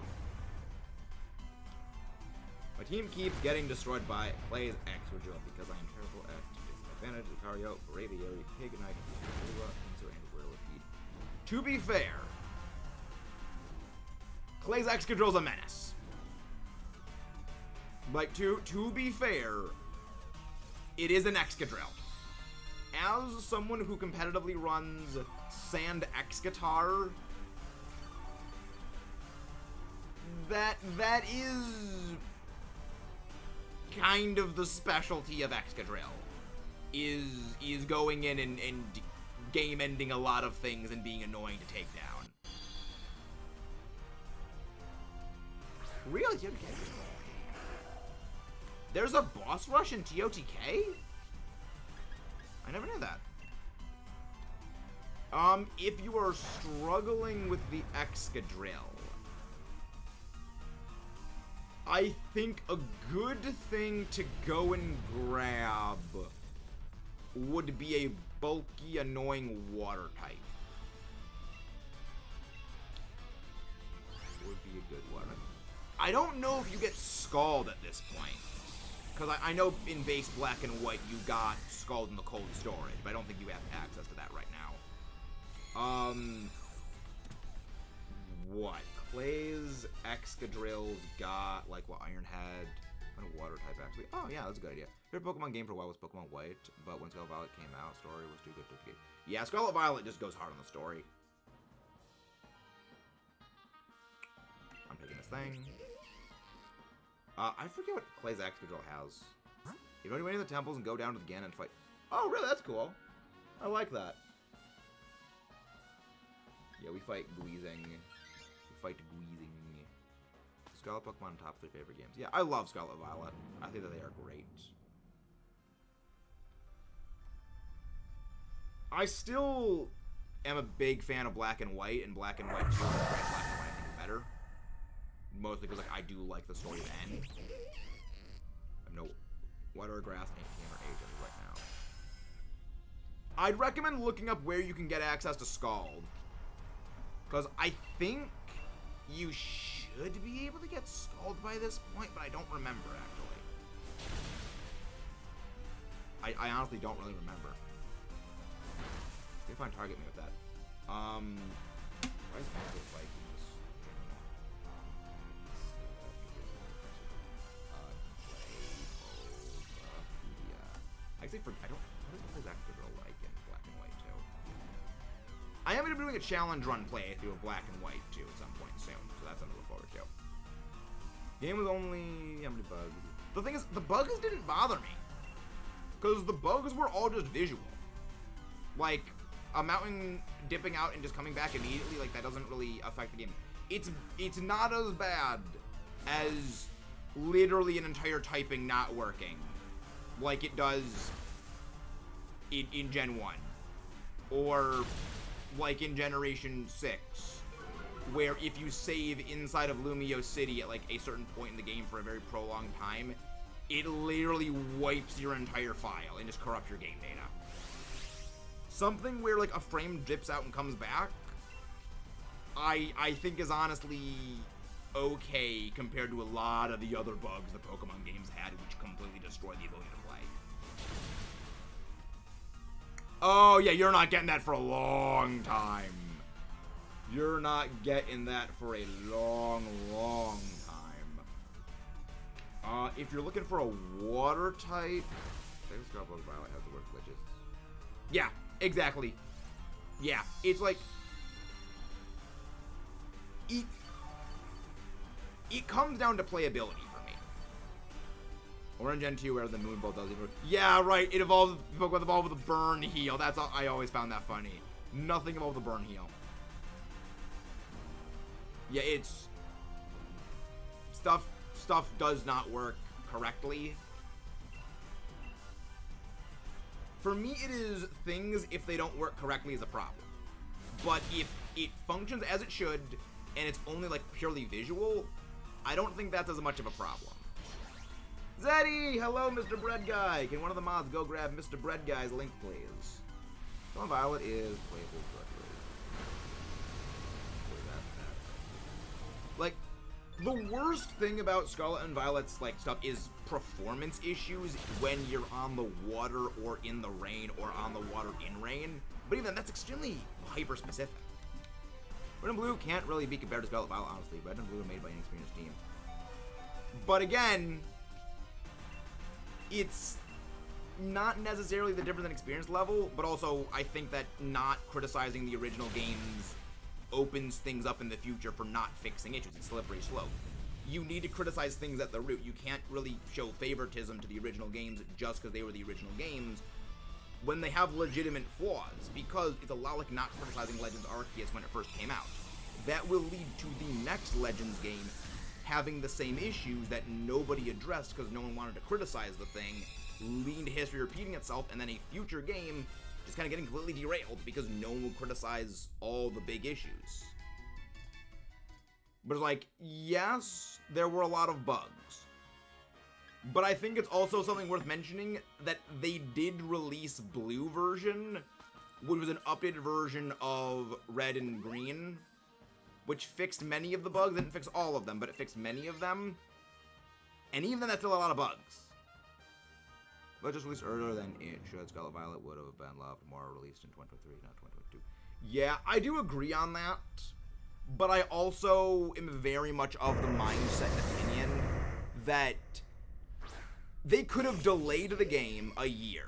My team keeps getting destroyed by Clay's Exclude because I am terrible at disadvantage, Lucario, Braviary, Pignite, Inso, and Whirlipede. To be fair, Clay's Excadrill's a menace. Like, to be fair, it is an Excadrill. As someone who competitively runs Sand Excatar, that is kind of the specialty of Excadrill. Is going in and game-ending a lot of things and being annoying to take down. Really? TOTK? There's a boss rush in TOTK? I never knew that. If you are struggling with the Excadrill, I think a good thing to go and grab would be a bulky, annoying water type. Would be a good one. I don't know if you get Scald at this point. Because I know in base Black and White you got Scald in the cold storage, but I don't think you have access to that right now. What? Clay's Excadrill's got, like, what, Iron Head? What a water type, actually. Oh, yeah, that's a good idea. Favorite Pokemon game for a while was Pokemon White, but when Scarlet Violet came out, story was too good to get. Yeah, Scarlet Violet just goes hard on the story. I'm taking this thing. I forget what Clay's Excadrill has. You don't do any of the temples and go down to the Ganon and fight. Oh, really? That's cool. I like that. Yeah, we fight Gweezing. We fight Gweezing. Scarlet Pokemon top 3 favorite games. Yeah, I love Scarlet Violet. I think that they are great. I still am a big fan of Black and White, and Black and White 2 is great. Black and White I think is better. Mostly because, like, I do like the story end. I have no water, grass, anything, or agent right now. I'd recommend looking up where you can get access to Scald. Because I think you should be able to get Scald by this point, but I don't remember, actually. I honestly don't really remember. If I target me with that. Why is Marvel Vikings? Actually, I don't. What is Clay's Excadrill like in Black and White too? I am going to be doing a challenge run playthrough of Black and White too at some point soon, so that's something to look forward to. Game was only how many bugs? The thing is, the bugs didn't bother me, because the bugs were all just visual. Like, a mountain dipping out and just coming back immediately, like, that doesn't really affect the game. It's not as bad as literally an entire typing not working, like it does in Gen 1, or like in Generation 6, where if you save inside of Lumio City at like a certain point in the game for a very prolonged time, it literally wipes your entire file and just corrupts your game data. Something where like a frame dips out and comes back, I think is honestly okay compared to a lot of the other bugs the Pokemon games had, which completely destroyed the ability to play. Oh yeah, you're not getting that for a long time. You're not getting that for a long, long time. If you're looking for a water type, I think Scarlet Violet has the word glitches. Yeah, exactly. Yeah, it's like it comes down to playability for me. Or in Gen 2 where the Moon Bolt does it. Yeah, right. It evolves. Pokemon evolve with a Burn Heal. That's all, I always found that funny. Nothing evolved with a Burn Heal. Yeah, it's stuff does not work correctly. For me, it is things if they don't work correctly is a problem. But if it functions as it should and it's only like purely visual, I don't think that's as much of a problem. Zeddy! Hello, Mr. Bread Guy! Can one of the mods go grab Mr. Bread Guy's link, please? Scarlet Violet is playable correctly. Like, the worst thing about Scarlet and Violet's like stuff is performance issues when you're on the water or in the rain or on the water in rain. But even that's extremely hyper-specific. Red and Blue can't really be compared to Scarlet Violet, honestly. Red and Blue are made by an experienced team. But again, it's not necessarily the difference in experience level, but also I think that not criticizing the original games opens things up in the future for not fixing issues. It's slippery slope. You need to criticize things at the root. You can't really show favoritism to the original games just because they were the original games when they have legitimate flaws, because it's a lot like not criticizing Legends Arceus when it first came out. That will lead to the next Legends game having the same issues that nobody addressed because no one wanted to criticize the thing, leading to history repeating itself, and then a future game just kind of getting completely derailed because no one will criticize all the big issues. But like, yes, there were a lot of bugs. But I think it's also something worth mentioning that they did release Blue version, which was an updated version of Red and Green, which fixed many of the bugs. It didn't fix all of them, but it fixed many of them. And even then, that's still a lot of bugs. But just released earlier than it should. Scarlet Violet would have been loved more, released in 2023, not 2022. Yeah, I do agree on that. But I also am very much of the mindset and opinion that they could have delayed the game a year,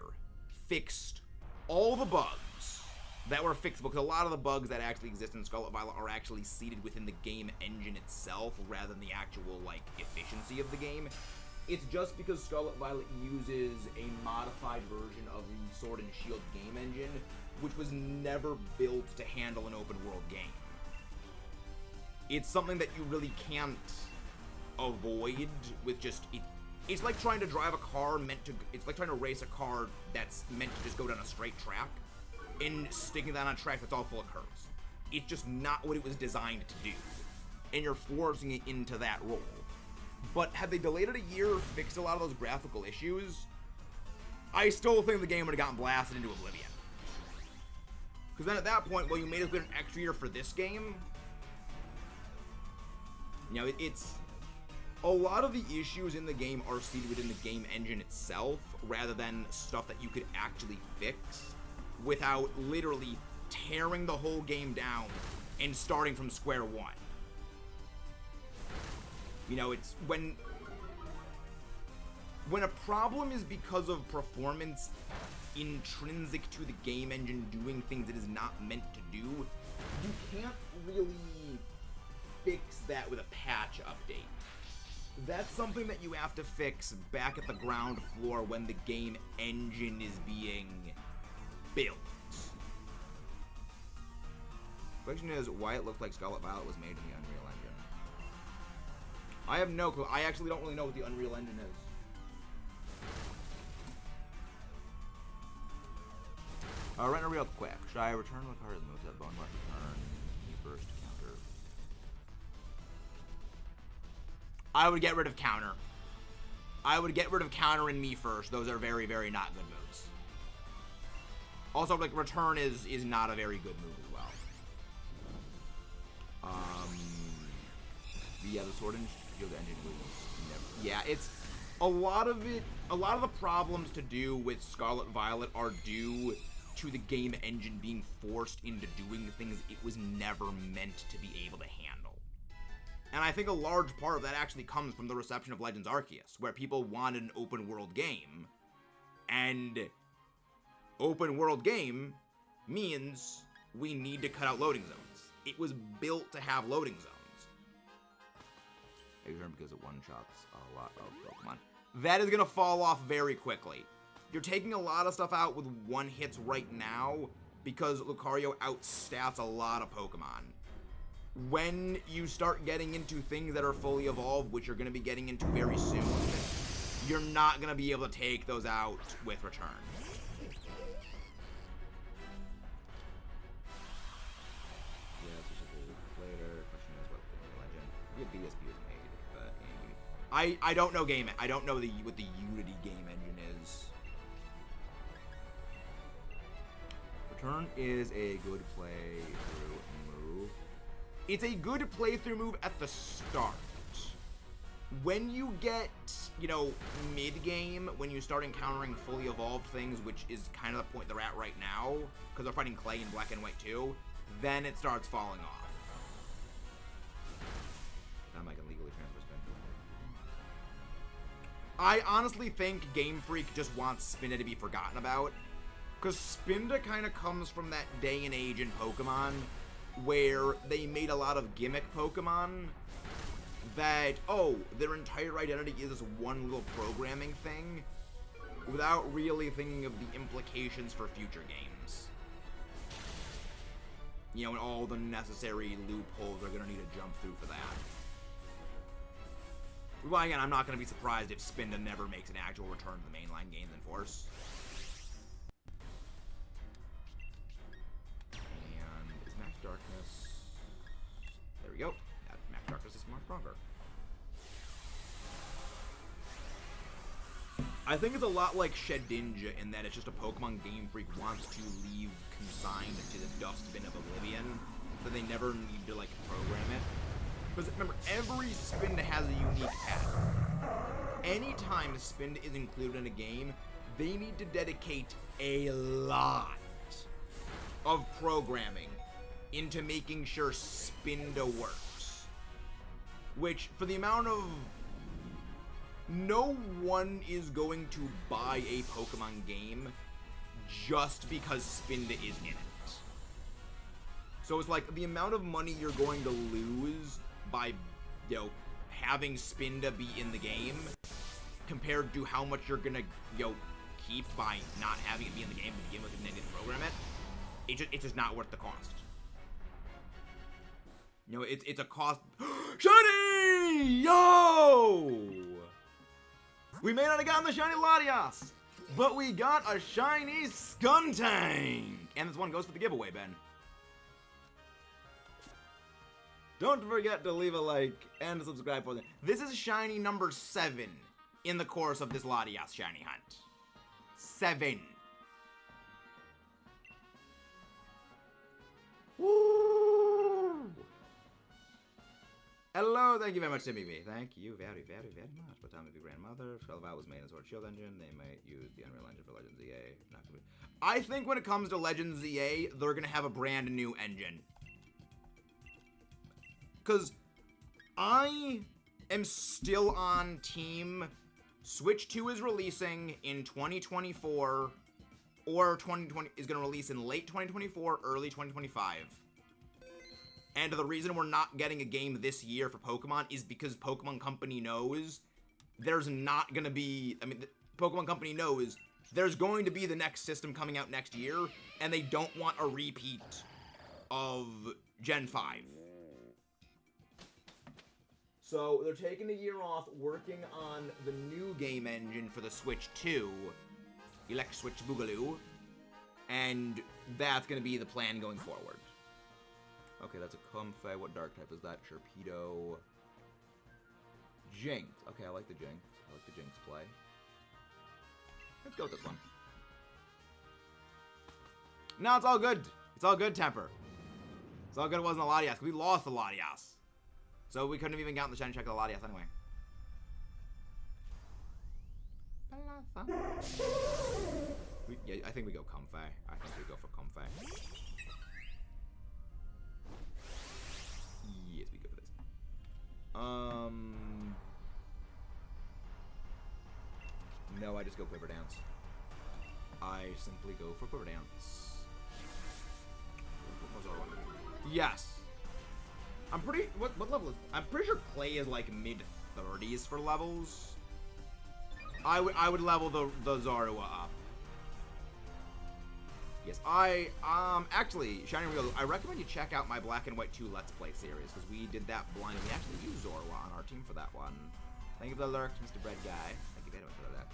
fixed all the bugs that were fixable, because a lot of the bugs that actually exist in Scarlet Violet are actually seated within the game engine itself, rather than the actual, like, efficiency of the game. It's just because Scarlet Violet uses a modified version of the Sword and Shield game engine, which was never built to handle an open world game. It's something that you really can't avoid with just... It's like trying to drive a car it's like trying to race a car that's meant to just go down a straight track and sticking that on a track that's all full of curves. It's just not what it was designed to do. And you're forcing it into that role. But had they delayed it a year, fixed a lot of those graphical issues, I still think the game would have gotten blasted into oblivion. Because then at that point, well, you made us wait an extra year for this game. You know, it's... A lot of the issues in the game are seated within the game engine itself, rather than stuff that you could actually fix without literally tearing the whole game down and starting from square one. You know, it's when a problem is because of performance intrinsic to the game engine doing things it is not meant to do, you can't really fix that with a patch update. That's something that you have to fix back at the ground floor when the game engine is being built. The question is why it looks like Scarlet Violet was made in the Unreal Engine. I have no clue. I actually don't really know what the Unreal Engine is. Rent real quick. Should I return the card that moves that bone rush return? You first counter. I would get rid of counter. I would get rid of counter and me first. Those are very, very not good moves. Also, like, return is not a very good move as well. Yeah, the Sword and Shield engine was never. Yeah, it's a lot of it. A lot of the problems to do with Scarlet Violet are due to the game engine being forced into doing things it was never meant to be able to handle. And I think a large part of that actually comes from the reception of Legends Arceus, where people wanted an open world game, and open world game means we need to cut out loading zones. It was built to have loading zones. Because it one-shots a lot of Pokemon. That is going to fall off very quickly. You're taking a lot of stuff out with one-hits right now because Lucario outstats a lot of Pokemon. When you start getting into things that are fully evolved, which you're going to be getting into very soon, you're not going to be able to take those out with return. I don't know game. I don't know what the Unity game engine is. Return is a good playthrough move. It's a good playthrough move at the start. When you get, you know, mid-game, when you start encountering fully evolved things, which is kind of the point they're at right now, because they're fighting Clay in Black and White too, then it starts falling off. I can legally transfer Spin. I honestly think Game Freak just wants Spinda to be forgotten about, because Spinda kind of comes from that day and age in Pokemon where they made a lot of gimmick Pokemon that, oh, their entire identity is this one little programming thing without really thinking of the implications for future games. You know, and all the necessary loopholes they're going to need to jump through for that. Well, again, I'm not going to be surprised if Spinda never makes an actual return to the mainline games in Force. And is Max Darkness... There we go. Yeah, Max Darkness is more stronger. I think it's a lot like Shedinja in that it's just a Pokemon Game Freak wants to leave consigned to the dustbin of Oblivion, so they never need to, like, program it. Because remember, every Spinda has a unique pattern. Anytime a Spinda is included in a game, they need to dedicate a lot of programming into making sure Spinda works. Which, for the amount of... No one is going to buy a Pokemon game just because Spinda is in it. So it's like, the amount of money you're going to lose by, you know, having Spinda be in the game compared to how much you're gonna, you know, keep by not having it be in the game to begin with and then get to program it. It's just not worth the cost. You know, it's a cost. Shiny! Yo! We may not have gotten the shiny Latias, but we got a shiny Skuntank! And this one goes for the giveaway, Ben. Don't forget to leave a like and subscribe for them. This is shiny number 7 in the course of this Latias shiny hunt. 7. Woo! Hello, thank you very much, Timmy B. Thank you very, very, very much. What time of your grandmother? 12 was made in Sword Shield engine. They might use the Unreal Engine for Legends ZA. Not gonna be... I think when it comes to Legends ZA, they're gonna have a brand new engine. Because I am still on team Switch 2 is releasing in 2024, or 2020 is going to release in late 2024, early 2025. And the reason we're not getting a game this year for Pokemon is because Pokemon Company knows there's not going to be, I mean, Pokemon Company knows there's going to be the next system coming out next year, and they don't want a repeat of Gen 5. So they're taking a year off working on the new game engine for the Switch 2, Elect Switch Boogaloo, and that's going to be the plan going forward. Okay, that's a Comfey. What dark type is that? Sharpedo. Jinx. Okay, I like the Jinx. I like the Jinx play. Let's go with this one. No, it's all good. It's all good, Temper. It's all good it wasn't a LATIAS, because we lost the LATIAS. So we couldn't have even gotten the shiny check of the LATIAS anyway. Yeah, I think we go Comfey. I think we go for Comfey. Yes, we go for this. No, I just go Quiver Dance. I simply go for Quiver Dance. Yes. I'm pretty. What level is? I'm pretty sure Clay is like mid-30s for levels. I would level the Zorua up. Yes, actually, Shiny Real, I recommend you check out my Black and White 2 Let's Play series, because we did that blind, and we actually used Zorua on our team for that one. Thank you for the lurks, Mr. Bread Guy. Thank you very much for that.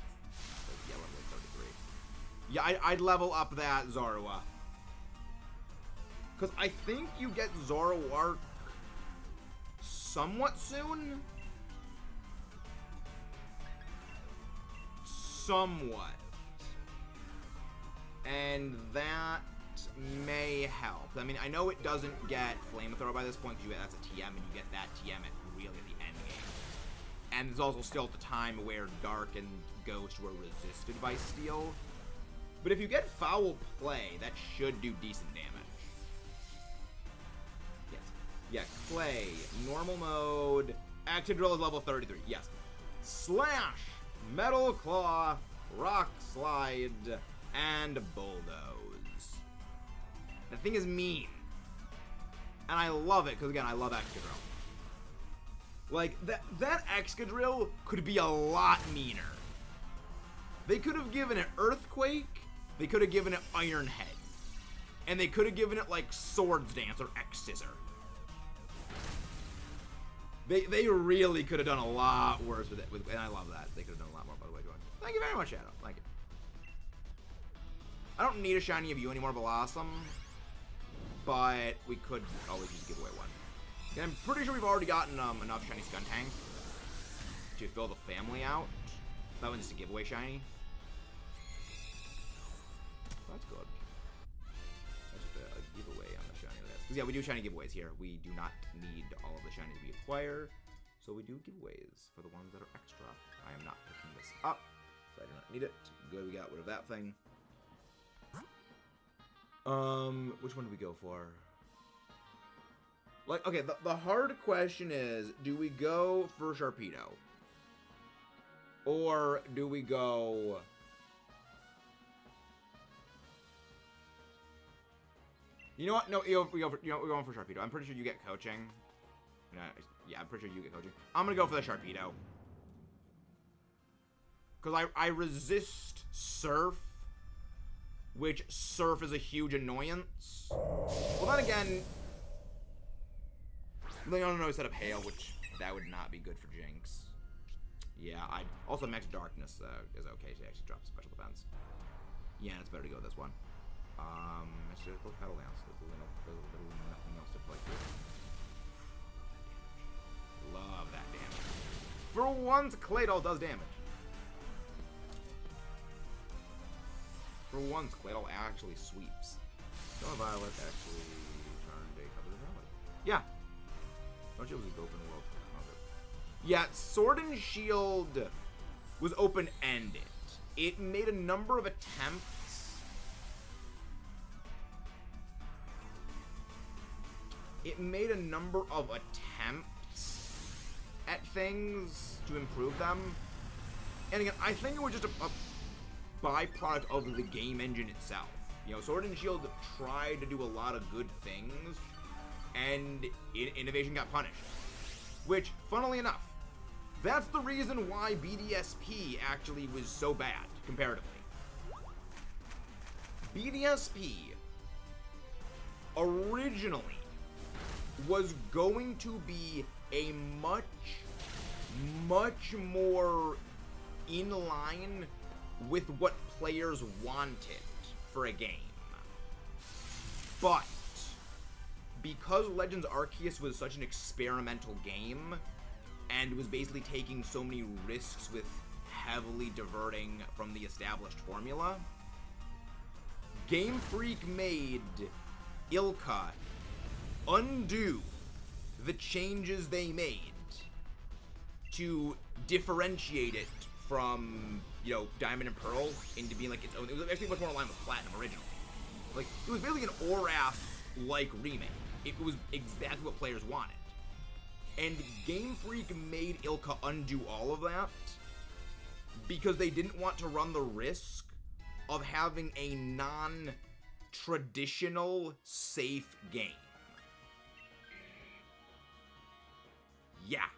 Yeah, level 33. Yeah, I'd level up that Zorua. Because I think you get Zoroark somewhat soon? Somewhat. And that may help. I mean, I know it doesn't get Flamethrower by this point, because that's a TM, and you get that TM at really at the end game. And it's also still at the time where Dark and Ghost were resisted by Steel. But if you get Foul Play, that should do decent damage. Yes. Yeah, Clay, normal mode, Active Drill is level 33, yes. Slash, Metal Claw, Rock Slide, and Bulldoze. That thing is mean. And I love it, because again, I love Excadrill. Like, that Excadrill could be a lot meaner. They could have given it Earthquake, they could have given it Iron Head. And they could have given it, like, Swords Dance or X-Scissor. They really could have done a lot worse with it, and I love that. They could have done a lot more, by the way. Thank you very much, Shadow. Thank you. I don't need a shiny of you anymore, Blossom, but we could always just give away one. And I'm pretty sure we've already gotten enough shiny Skuntank to fill the family out. That one's just a giveaway shiny. That's good. That's just a giveaway on the shiny list. Because yeah, we do shiny giveaways here. We do not need all of the shinies we acquire, so we do giveaways for the ones that are extra. I am not picking this up, so I do not need it. Good, we got rid of that thing. Which one do we go for? Like, okay, the hard question is, do we go for Sharpedo? Or do we go... You know what? No, we're going for Sharpedo. I'm pretty sure you get coaching. Yeah, I'm pretty sure you get coaching. I'm gonna go for the Sharpedo. Because I resist Surf, which Surf is a huge annoyance. Well, then again, they don't know set up Hail, which that would not be good for Jinx. Yeah, also Max Darkness is okay to actually drop special defense. Yeah, it's better to go with this one. Let's just go Pedal Dance. There's nothing else to play with. Love that damage. For once, Claydol does damage. For once, Claydol actually sweeps. Star Violet actually turned a couple of Violet. Yeah. Don't you lose open world? Yeah, Sword and Shield was open-ended. It made a number of attempts. At things to improve them. And again, I think it was just a byproduct of the game engine itself. You know, Sword and Shield tried to do a lot of good things, and innovation got punished. Which, funnily enough, that's the reason why BDSP actually was so bad, comparatively. BDSP originally was going to be a much more in line with what players wanted for a game. But because Legends Arceus was such an experimental game and was basically taking so many risks with heavily diverting from the established formula, Game Freak made ILCA undo the changes they made to differentiate it from, you know, Diamond and Pearl into being like its own. It was actually much more aligned with Platinum originally. Like, it was basically an ORAS-like remake. It was exactly what players wanted. And Game Freak made ILCA undo all of that because they didn't want to run the risk of having a non-traditional safe game. Yeah.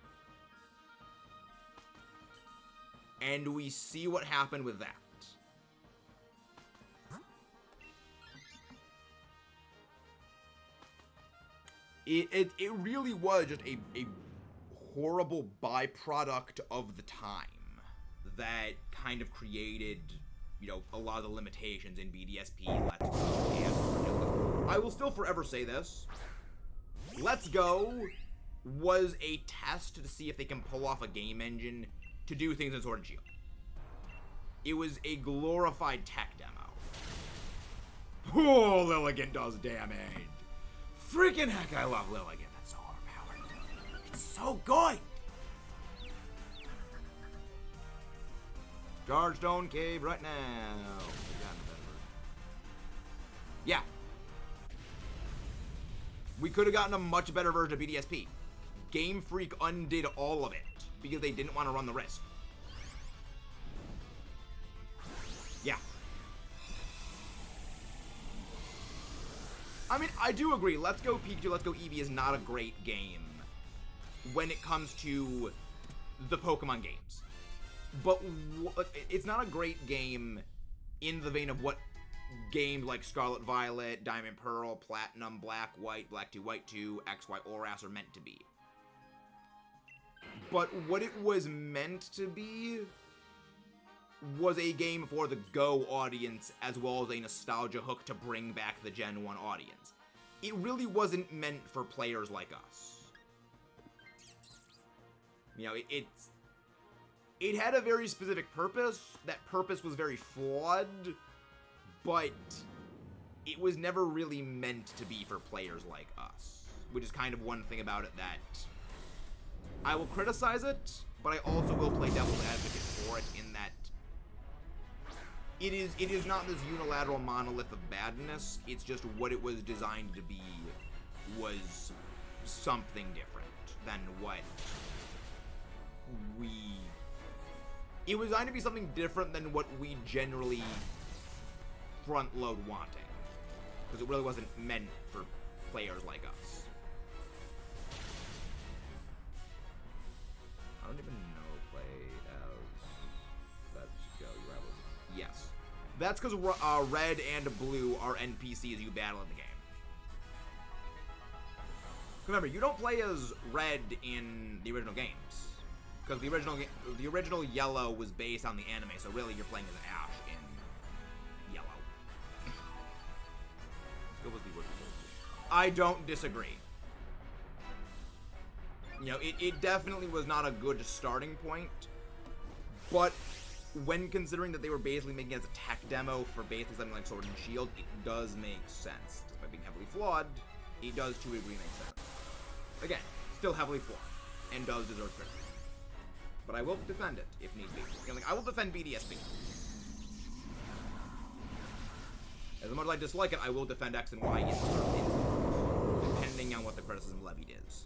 And we see what happened with that. It really was just a horrible byproduct of the time that kind of created, you know, a lot of the limitations in BDSP, Let's Go, and I will still forever say this. Let's Go was a test to see if they can pull off a game engine to do things in Sword and Shield. It was a glorified tech demo. Oh, Lilligant does damage. Freaking heck, I love Lilligant. That's so overpowered. It's so good. Charge Stone Cave right now. Yeah. We could have gotten a much better version of BDSP. Game Freak undid all of it because they didn't want to run the risk. Yeah. I mean, I do agree. Let's Go Pikachu, Let's Go Eevee is not a great game when it comes to the Pokemon games. But it's not a great game in the vein of what games like Scarlet Violet, Diamond Pearl, Platinum, Black, White, Black 2, White 2, XY, ORAS are meant to be. But what it was meant to be was a game for the Go audience as well as a nostalgia hook to bring back the Gen 1 audience. It really wasn't meant for players like us. You know, it had a very specific purpose. That purpose was very flawed, but it was never really meant to be for players like us, which is kind of one thing about it that I will criticize it, but I also will play devil's advocate for it in that it is not this unilateral monolith of badness. It's just what it was designed to be was something different than what it was designed to be something different than what we generally front load wanting, because it really wasn't meant for players like us. I don't even know play as Let's Go. You have a, yes, that's because Red and Blue are NPCs you battle in the game. Remember, you don't play as Red in the original games, because the original Yellow was based on the anime, so really you're playing as Ash in Yellow. What was the original? I don't disagree. You know, it definitely was not a good starting point, but when considering that they were basically making it as a tech demo for basically something like Sword and Shield, it does make sense. Despite being heavily flawed, it does to a degree make sense. Again, still heavily flawed, and does deserve criticism. But I will defend it, if need be. Again, like, I will defend BDSP. As much as I dislike it, I will defend X and Y in certain instances, depending on what the criticism levied is.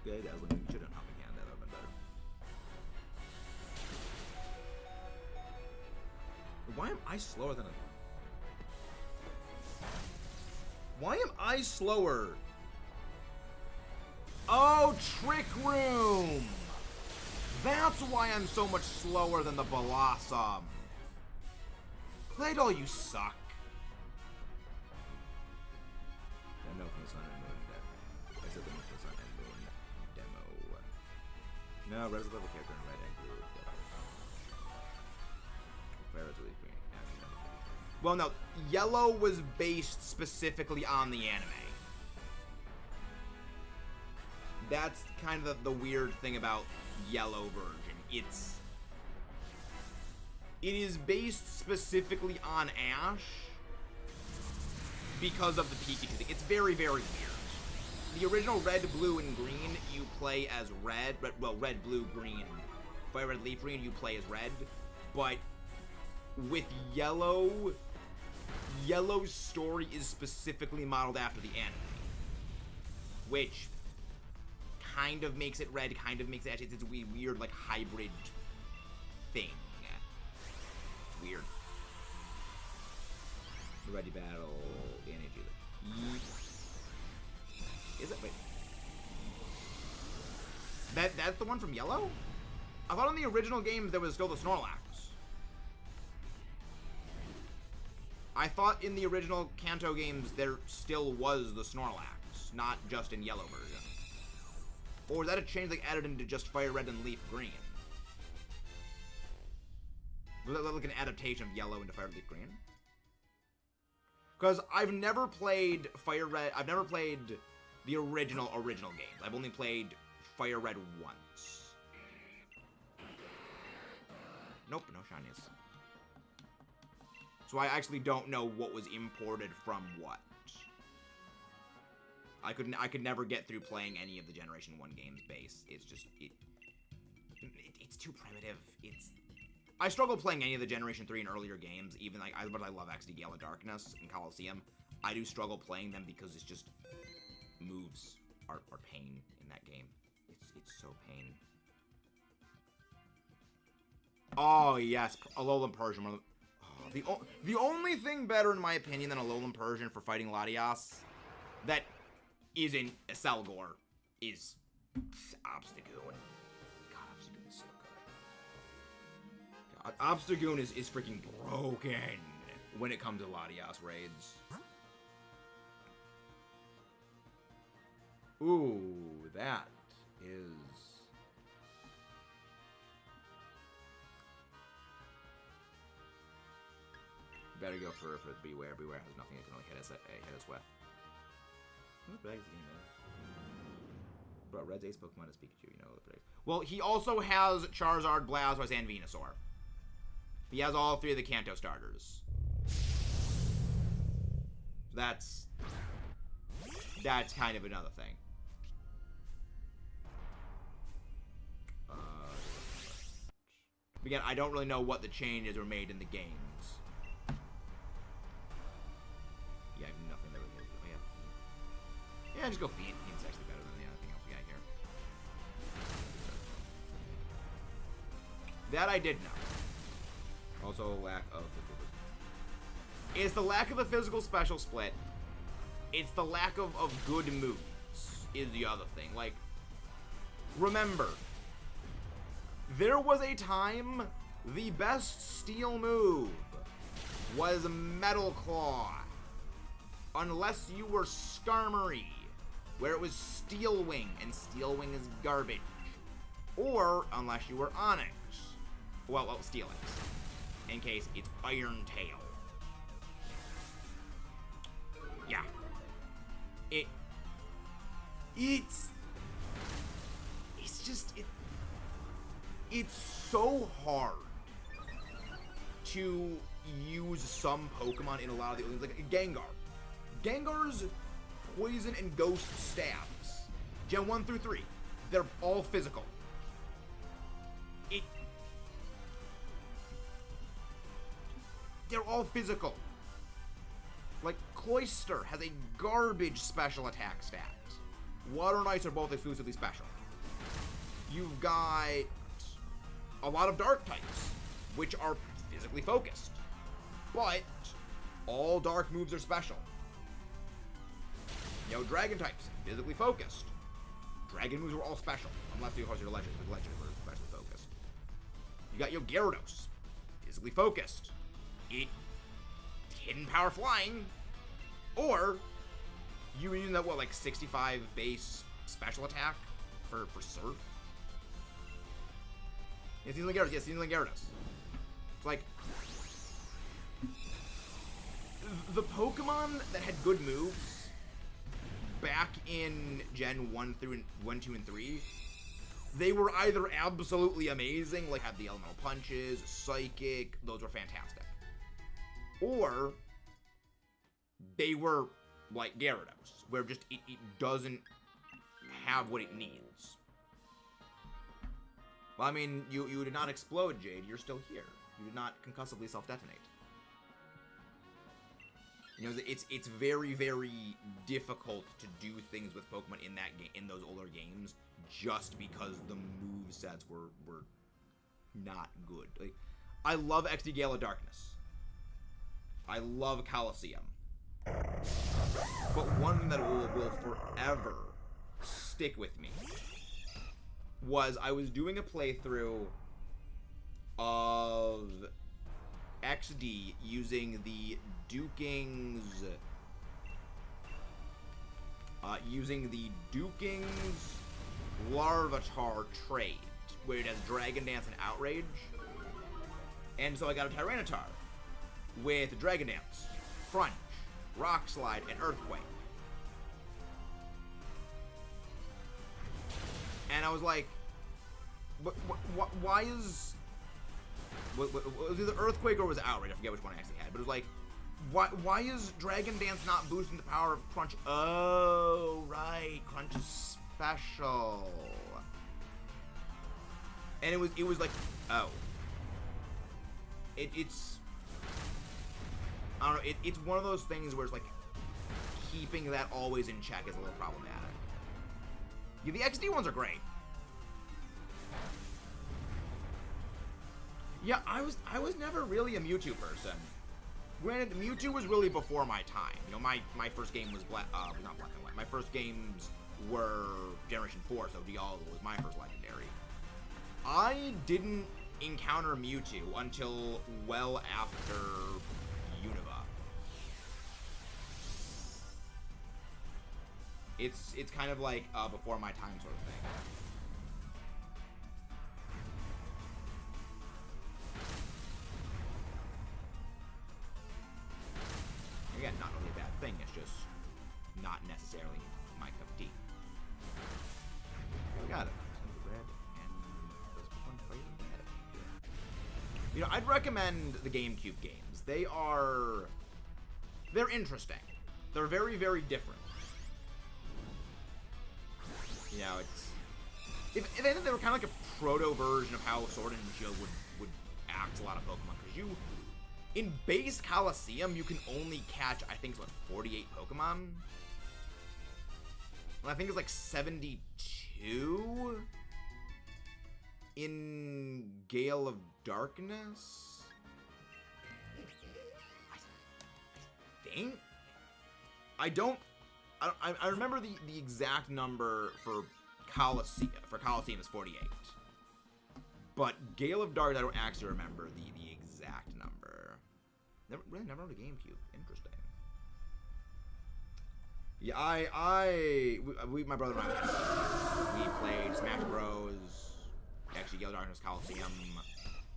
Good, I was should have hop again. That would have been better. Why am I slower than a... Why am I slower? Oh, Trick Room! That's why I'm so much slower than the Blossom. Play-Doh, you suck. No, red is a level character in red and blue. Red is really green. Well, no, yellow was based specifically on the anime. That's kind of the weird thing about yellow version. It is based specifically on Ash because of the Pikachu thing. It's very, very weird. The original red, blue, and green, you play as red. Well, red, blue, green. Fire Red, Leaf Green, you play as red. But with yellow, yellow's story is specifically modeled after the anime, which kind of makes it red, kind of makes it Ash. It's a weird, like, hybrid thing. It's weird. Ready battle, energy. Is it? Wait. That's the one from Yellow? I thought in the original games there was still the Snorlax. I thought in the original Kanto games there still was the Snorlax, not just in Yellow version. Or was that a change they added into just Fire Red and Leaf Green? Was that like an adaptation of Yellow into Fire Red, Leaf Green? Because I've never played Fire Red. I've never played the original games. I've only played Fire Red once. Nope, no shinies. So I actually don't know what was imported from what. I could never get through playing any of the Generation 1 games base. It's just it's too primitive. I struggle playing any of the Generation 3 and earlier games, even like but I love XD Gale of Darkness and Coliseum. I do struggle playing them because it's just moves are pain in that game. It's so pain. Oh yes, Alolan Persian. Oh, the only thing better in my opinion than Alolan Persian for fighting Latias that isn't Selgor is Obstagoon. God, Obstagoon is so good. God, Obstagoon is freaking broken when it comes to Latias raids. Ooh, that is... Better go for Beware. Beware has nothing that can only hit us with. Bro, Red's ace Pokemon is Pikachu, you know the predicts. Well, he also has Charizard, Blastoise, and Venusaur. He has all three of the Kanto starters. That's kind of another thing. Again, I don't really know what the changes were made in the games. Yeah, I have nothing that really... Yeah, just go Fiend. Fiend's actually better than anything else we got here. That I did know. Also, lack of... It's the lack of the physical special split. It's the lack of good moves is the other thing. Like, remember, there was a time the best steel move was Metal Claw. Unless you were Skarmory, where it was Steel Wing, and Steel Wing is garbage. Or, unless you were Onix. Well, Steelix. In case it's Iron Tail. Yeah. It's so hard to use some Pokemon in a lot of the other, like Gengar. Gengar's Poison and Ghost stabs, Gen 1 through 3, they're all physical. They're all physical. Like, Cloyster has a garbage special attack stat. Water and Ice are both exclusively special. You've got a lot of Dark types, which are physically focused. But all Dark moves are special. You know, Dragon types, physically focused. Dragon moves are all special, unless you of course your Legend. The Legend are specially focused. You got your Gyarados, physically focused. Hidden Power Flying, or you using that, what, like 65 base special attack for Surf? Yeah, seems like Gyarados. Yeah, seems like Gyarados. It's like the Pokemon that had good moves back in Gen 1, 2, and 3, they were either absolutely amazing, like had the Elemental Punches, Psychic, those were fantastic. Or they were like Gyarados, where just it doesn't have what it needs. Well, I mean, you did not explode, Jade. You're still here. You did not concussively self-detonate. You know, it's very, very difficult to do things with Pokemon in those older games just because the movesets were not good. Like, I love XD Gale of Darkness. I love Coliseum. But one thing that will forever stick with me was I was doing a playthrough of XD using the Duking's Larvitar trait, where it has Dragon Dance and Outrage. And so I got a Tyranitar with Dragon Dance, Crunch, Rock Slide, and Earthquake. And I was like, why is... Was it either Earthquake or was it Outrage? I forget which one I actually had. But it was like, why is Dragon Dance not boosting the power of Crunch? Oh, right. Crunch is special. And it was like, oh. It's... I don't know. It's one of those things where it's like, keeping that always in check is a little problematic. Yeah, the XD ones are great. Yeah, I was never really a Mewtwo person. Granted, Mewtwo was really before my time. You know, my first game was not Black and White. My first games were Generation 4, so Dialga was my first legendary. I didn't encounter Mewtwo until well after Unova. It's kind of like before my time sort of thing. Again, not really a bad thing, it's just not necessarily my cup of tea. Okay, we got it. Red and this one play red. You know, I'd recommend the GameCube games. They're interesting. They're very, very different. You know, if anything, they were kind of like a proto version of how Sword and Shield would act a lot of Pokemon, because in base Coliseum, you can only catch, I think it's like 48 Pokemon. And I think it's like 72 in Gale of Darkness. I think? I remember the exact number for Coliseum. For Coliseum is 48. But Gale of Darkness, I don't actually remember the exact number. Never owned a GameCube. Interesting. Yeah, my brother and I, we played Smash Bros. Actually, Gale of Darkness, Coliseum, and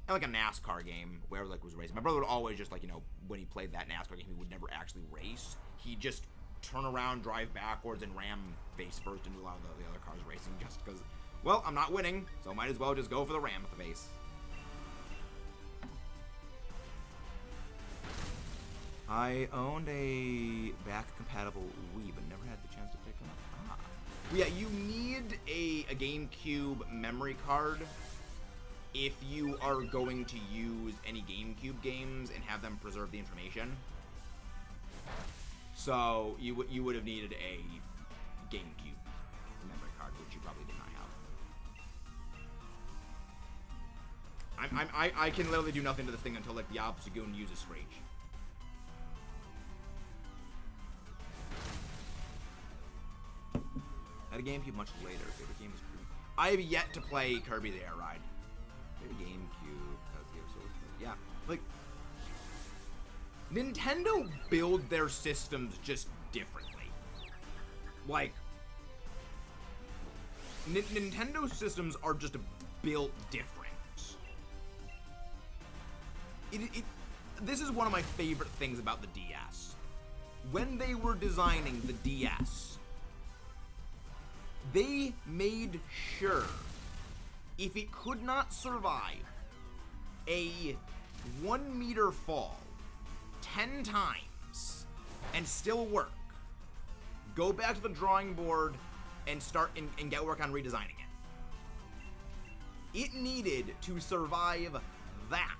like a NASCAR game where like was racing. My brother would always just like, you know, when he played that NASCAR game, he would never actually race. He'd just turn around, drive backwards, and ram face first into a lot of the other cars racing, just because, well, I'm not winning, so might as well just go for the ram at the base. I owned a back-compatible Wii, but never had the chance to pick them up. Yeah, you need a GameCube memory card if you are going to use any GameCube games and have them preserve the information. So you would have needed a GameCube memory card, which you probably did not have. I can literally do nothing to this thing until like the Obstagoon uses Rage. At a GameCube much later. Favorite game is Kirby. I have yet to play Kirby the Air Ride. Maybe GameCube. Yeah, like Nintendo build their systems just differently. Like Nintendo systems are just built different. This is one of my favorite things about the DS. When they were designing the DS, they made sure if it could not survive a 1 meter fall 10 times and still work, go back to the drawing board and start and get work on redesigning it. It needed to survive that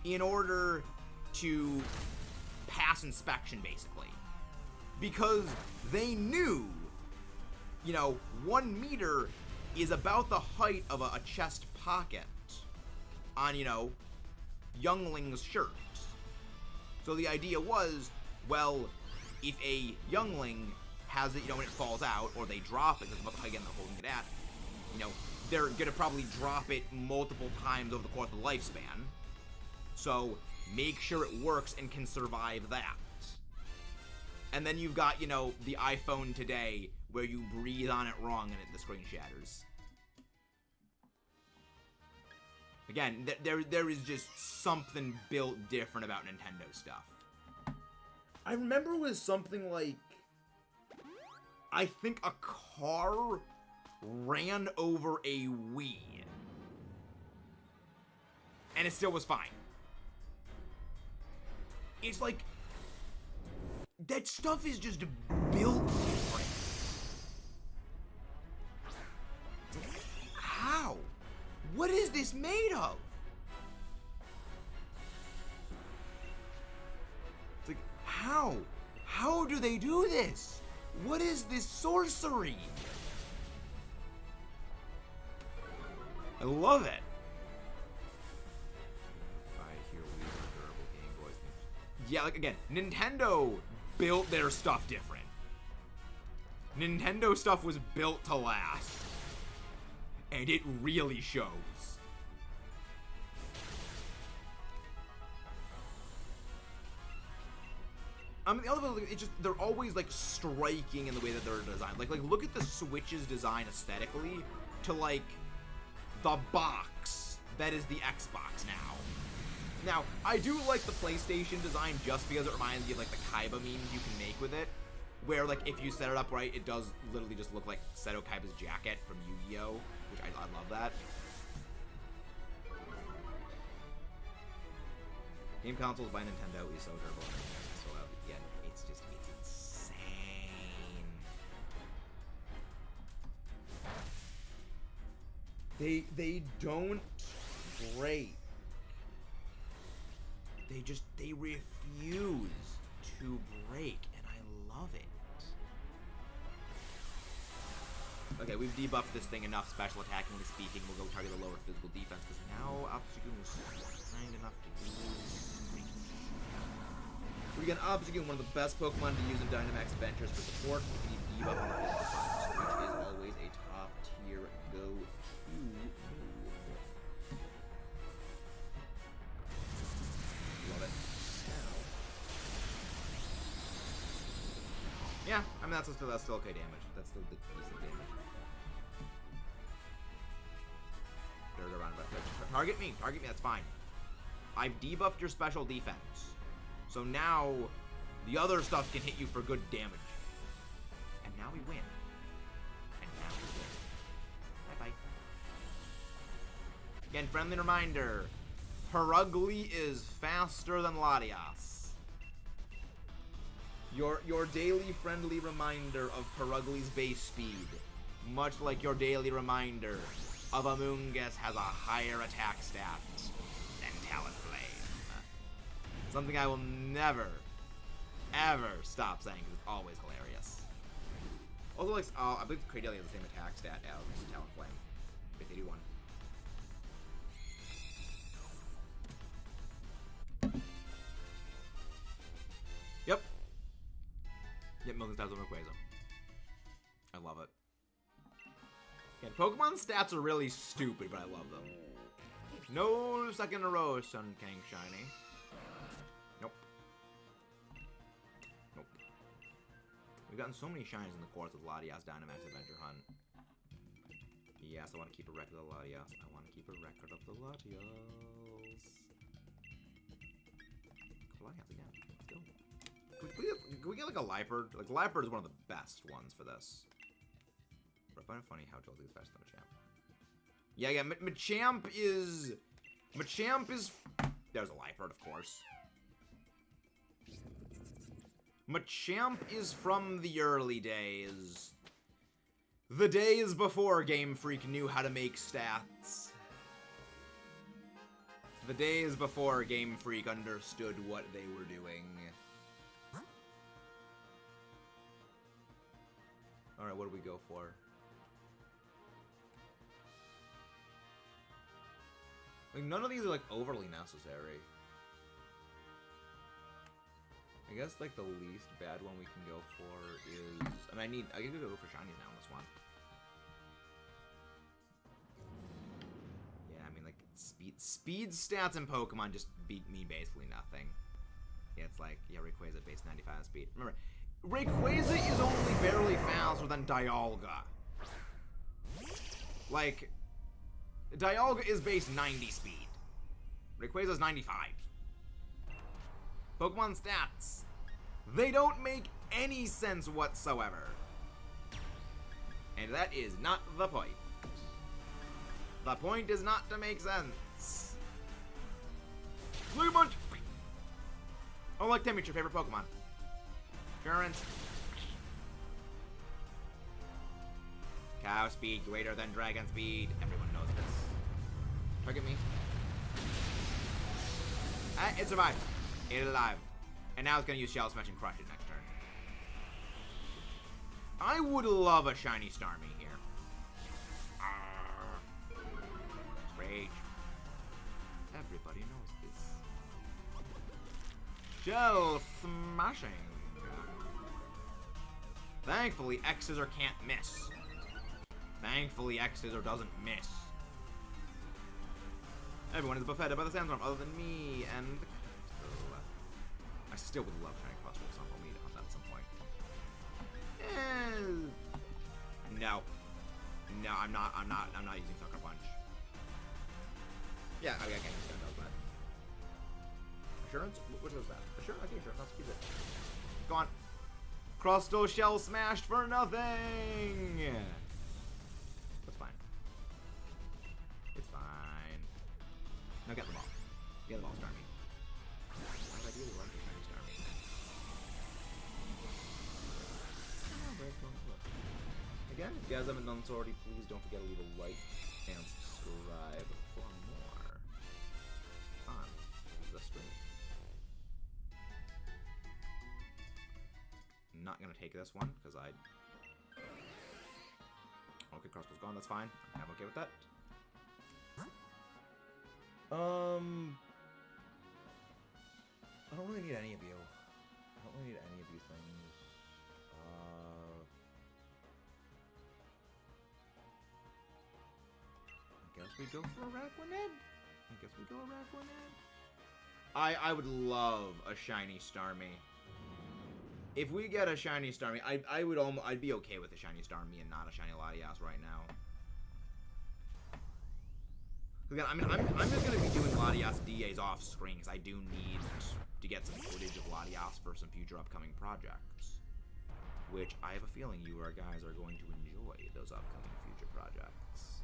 in order to pass inspection, basically. Because they knew, you know, 1 meter is about the height of a chest pocket on, you know, youngling's shirts. So the idea was, well, if a youngling has it, you know, when it falls out, or they drop it, because it's about the height again they're holding it at, you know, they're gonna probably drop it multiple times over the course of the lifespan. So make sure it works and can survive that. And then you've got, you know, the iPhone today, where you breathe on it wrong and the screen shatters. Again, there is just something built different about Nintendo stuff. I remember it was something like, I think a car ran over a Wii. And it still was fine. It's like, that stuff is just built different. How? What is this made of? It's like, how? How do they do this? What is this sorcery? I love it. I hear weird, durable Game Boys. Yeah, like, again, Nintendo built their stuff different. Nintendo stuff was built to last. And it really shows. I mean, the other thing, it's just, they're always, like, striking in the way that they're designed. Like, look at the Switch's design aesthetically to, like, the box that is the Xbox now. Now, I do like the PlayStation design just because it reminds me of, like, the Kaiba memes you can make with it. Where, like, if you set it up right, it does literally just look like Seto Kaiba's jacket from Yu-Gi-Oh! Which I love that. Game consoles by Nintendo is so durable. So, yeah, it's insane. They don't break. They refuse to break, and I love it. Okay, we've debuffed this thing enough, special attackingly speaking. We'll go target the lower physical defense, because now Obstagoon is kind enough to use. We get Obstagoon, one of the best Pokemon to use in Dynamax Adventures for support. We can debuff on the physical side, which is always a top tier go-to. Love it. Yeah, I mean, that's still okay damage. That's still decent damage. Target me, that's fine. I've debuffed your special defense. So now, the other stuff can hit you for good damage. And now we win. Bye-bye. Again, friendly reminder. Perugly is faster than Latias. Your daily friendly reminder of Perugly's base speed. Much like your daily reminder of Amoonguss has a higher attack stat than Talonflame. Something I will never, ever stop saying because it's always hilarious. Also, like, I believe Cradily has the same attack stat as Talonflame. If they do one. Yep. Yep, Milton stats over Quasar. I love it. Yeah, Pokemon stats are really stupid, but I love them. No second in a row, Sun King Shiny. Nope. Nope. We've gotten so many shinies in the course of Latias Dynamax Adventure Hunt. Yes, I want to keep a record of the LATIAS. I want to keep a record of the LATIAS. LATIAS again. Let's go. Can we get like a Liepard? Like, Liepard is one of the best ones for this. But I find it funny how Jolty is faster than Machamp. Yeah, Machamp is... There's a Liepard, of course. Machamp is from the early days. The days before Game Freak knew how to make stats. The days before Game Freak understood what they were doing. Alright, what do we go for? Like, none of these are, like, overly necessary. I guess, like, the least bad one we can go for is... I mean, I can go for shinies now on this one. Yeah, I mean, like, speed stats in Pokemon just mean basically nothing. Yeah, it's like, yeah, Rayquaza base 95 speed. Remember, Rayquaza is only barely faster than Dialga. Like, Dialga is base 90 speed. Rayquaza is 95. Pokemon stats. They don't make any sense whatsoever. And that is not the point. The point is not to make sense. Blue Punch! Oh, like Tim, it's your favorite Pokemon. Current. Cow speed greater than dragon speed. Everyone knows this. Target me. It survived. It alive. And now it's going to use Shell Smash and crush it next turn. I would love a shiny Starmie here. Rage. Everybody knows this. Shell Smashing. Thankfully, X-Scissor can't miss. Thankfully, X-Scissor doesn't miss. Everyone is buffeted by the sandstorm other than me and the Crystal. I still would love shiny Crossbow Stomp. I'll need on that at some point. No. No, I'm not using Sucker Punch. Yeah, I can't use that. Assurance? What was that? Assurance? Okay, sure. Let's keep it. Go on. Crustal Shell smashed for nothing! That's fine. It's fine. Now get the ball. Get the ball, Starmie. I'd ideally love to shiny Starmie. Again, if you guys haven't done so already, please don't forget to leave a like and subscribe for more on the stream. Not gonna take this one because I. Okay, Crossbow's gone. That's fine. I'm okay with that. I don't really need any of you. I don't really need any of you things. I guess we go for a Raquanet. I would love a shiny Starmie. If we get a shiny Starmie, I'd be okay with a shiny Starmie and not a shiny Latias right now. Again, I mean, I'm just gonna be doing Latias DAs off screen because I do need to get some footage of Latias for some future upcoming projects, which I have a feeling you guys are going to enjoy those upcoming future projects.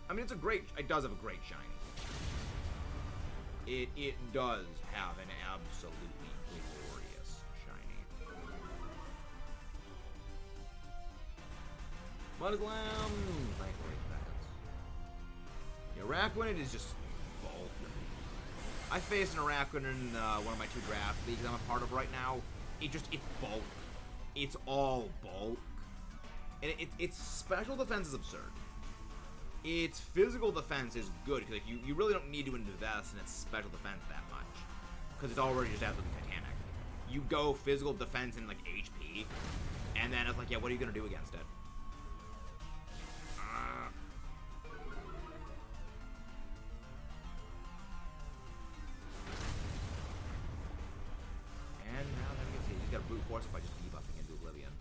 I mean, it does have a great shiny. It does have an absolutely glorious shiny. Mudglam! Thankfully, yeah, Raquanet is just bulk. I faced an Araquanet in one of my 2 draft leagues I'm a part of right now. It's bulk. It's all bulk. And its special defense is absurd. Its physical defense is good, because like, you really don't need to invest in its special defense that much, because it's already just absolutely titanic. You go physical defense and like HP, and then it's like, yeah, what are you gonna do against it? And now that we can see, he's got a brute force if I just debuffing into Oblivion.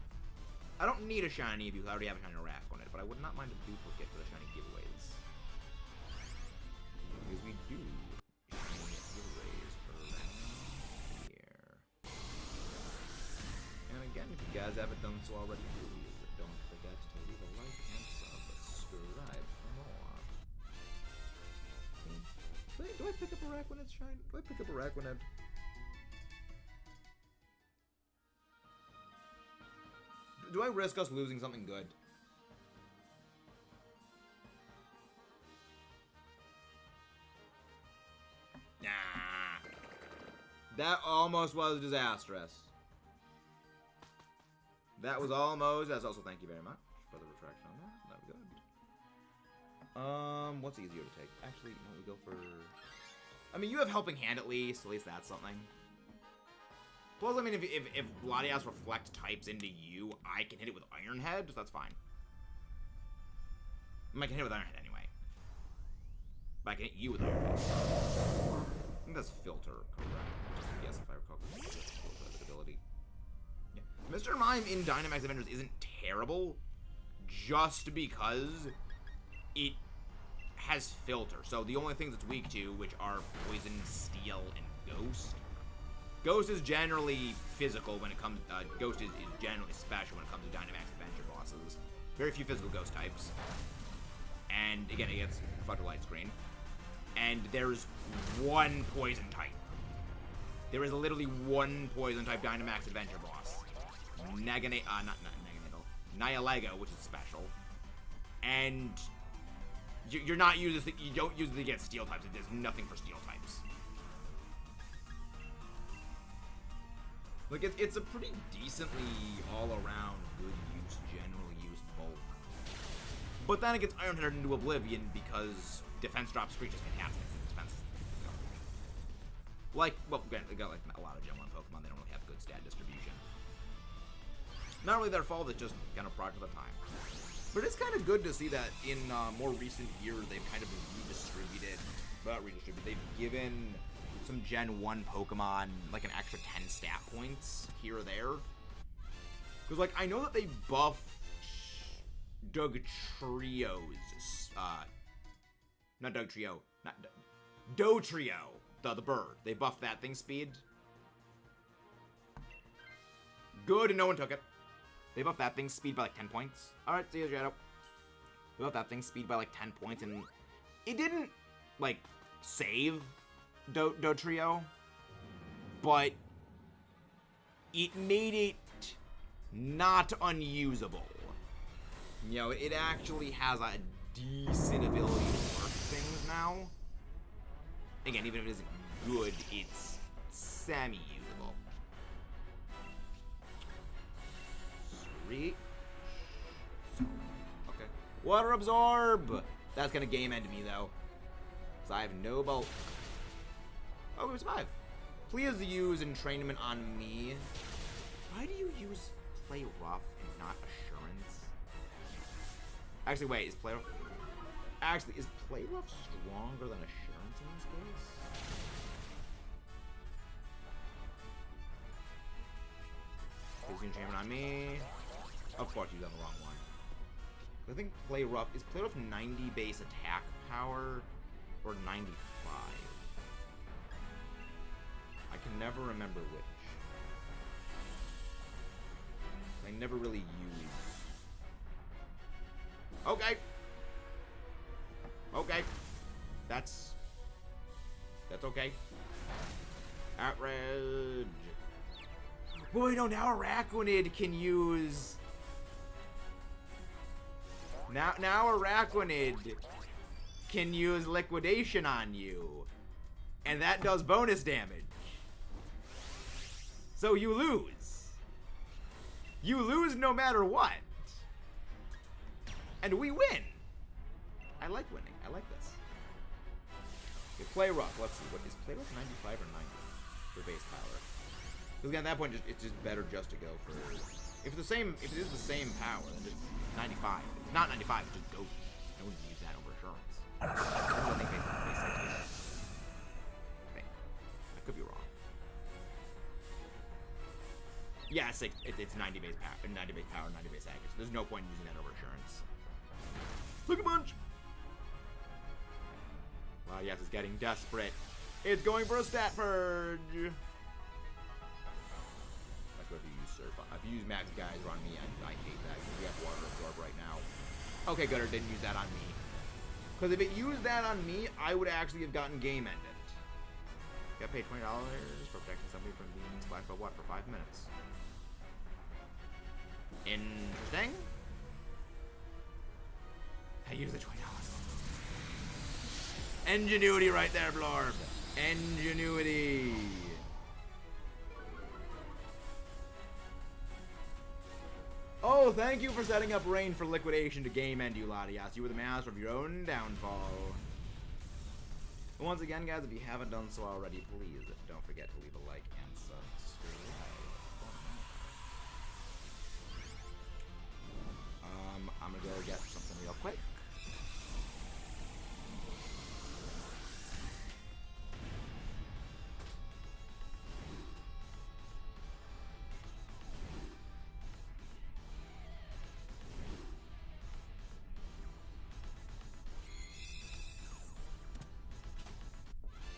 I don't need a shiny if you already have a shiny rack on it, but I would not mind a duplicate for the shiny giveaways. Because we do shiny giveaways around here. And again, if you guys haven't done so already, please don't forget to leave a like and subscribe for more. Do I pick up a rack when it's shiny? Do I pick up a rack when it... Do I risk us losing something good? Nah. That almost was disastrous. That was almost... That's also thank you very much for the retraction on that. That was good. What's easier to take? Actually, no, we go for... I mean, you have Helping Hand at least that's something. Plus, I mean, if LATIAS reflect types into you, I can hit it with Iron Head, so that's fine. I can hit it with Iron Head anyway. But I can hit you with Iron Head. I think that's Filter, correct? Yes, if I recall correctly. Ability. Yeah. Mr. Mime in Dynamax Avengers isn't terrible, just because it has Filter. So the only things it's weak to, which are Poison, Steel, and Ghost. Ghost is generally physical when it comes... Ghost is generally special when it comes to Dynamax Adventure bosses. Very few physical Ghost types. And, again, it gets Reflector Light Screen. And there's one Poison type. There is literally one Poison type Dynamax Adventure boss. Not Naganadel. Nihilego, which is special. And... You're not using this... You don't use it to get Steel types. There's nothing for Steel types. Like, it's a pretty decently all-around good use, general use bulk. But then it gets Iron Headed into oblivion because defense drop Screech is fantastic. Defense is garbage. Like, well, again, they got like a lot of Gen 1 Pokemon, they don't really have good stat distribution. Not really their fault, it's just kind of product of the time. But it's kind of good to see that in more recent years they've kind of redistributed, they've given some Gen 1 Pokemon like an extra 10 stat points here or there. Because, like, I know that they buffed Dugtrio's, not Dugtrio, Dotrio, the bird. They buffed that thing's speed. Good, and no one took it. They buffed that thing's speed by like 10 points. Alright, see you, Shadow. They buffed that thing's speed by like 10 points, and it didn't, like, save Dotrio, but it made it not unusable. You know, it actually has a decent ability to work things now. Again, even if it isn't good, it's semi-usable. Sweet. Okay. Water Absorb! That's gonna game end me, though. Because I have no bulk. Oh, we survive. Please use Entrainment on me. Why do you use Play Rough and not Assurance? Actually, wait, is Play Rough... Actually, is Play Rough stronger than Assurance in this case? Using Entrainment on me. Of course, you done the wrong one. I think Play Rough... Is Play Rough 90 base attack power? Or 95? I can never remember which. I never really use. Okay. Okay. That's okay. Outrage. Boy, no, now Araquanid can use... Now Araquanid can use Liquidation on you. And that does bonus damage. So you lose. You lose no matter what. And we win. I like winning. I like this. Okay, Play Rough. Let's see. What is Play Rough 95 or 90 for base power? Because at that point, it's just better just to go for... If it is the same power, then it's 95. If it's not 95, just go. No one can use that over Assurance. I think base I could be wrong. Yeah, it's 90 base power, 90 base power, 90 base There's no point in using that over Assurance. Sucker Punch! Latias is getting desperate. It's going for a stat purge! That's what if you use Surf on. If you use Max Geyser on me, I hate that. Because we have Water Absorb right now. Okay, good, it didn't use that on me. Because if it used that on me, I would actually have gotten game ended. Got paid $20 for protecting somebody from being splashed by what for 5 minutes. Interesting. I use the $20. Ingenuity right there, Blorb. Ingenuity. Oh, thank you for setting up Rain for liquidation to game end you, Latias. You were the master of your own downfall. But once again, guys, if you haven't done so already, please don't forget to leave a like and subscribe. I'm gonna go get something real quick.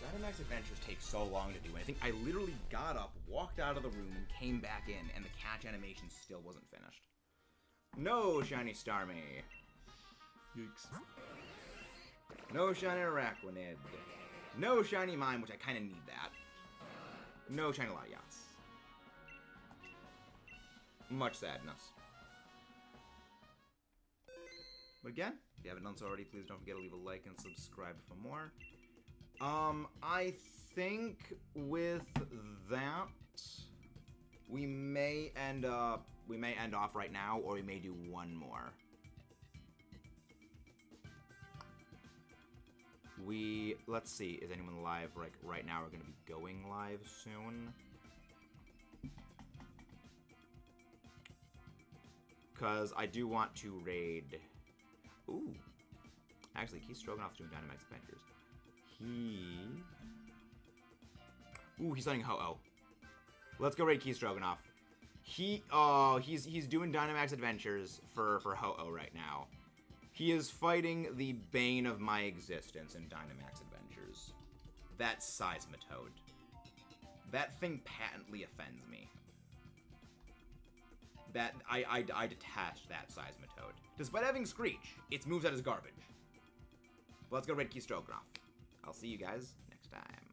Dynamax Adventures take so long to do anything. I literally got up, walked out of the room, and came back in, and the catch animation still wasn't finished. No shiny Starmie. Yikes. No shiny Araquanid. No shiny Mime, which I kind of need that. No shiny Latias. Much sadness. But again, if you haven't done so already, please don't forget to leave a like and subscribe for more. I think with that, we may end off right now, or we may do one more. Let's see, is anyone live right now? We're gonna be going live soon. Cause I do want to raid. Ooh. Actually, Keith Stroganoff's doing Dynamax Adventures. He's hunting Ho-Oh. Let's go raid Keith Stroganoff. He's doing Dynamax Adventures for Ho-Oh right now. He is fighting the bane of my existence in Dynamax Adventures. That Seismitoad. That thing patently offends me. That I detest that Seismitoad. Despite having Screech, its moveset is garbage. But let's go raid Keith Stroganoff. I'll see you guys next time.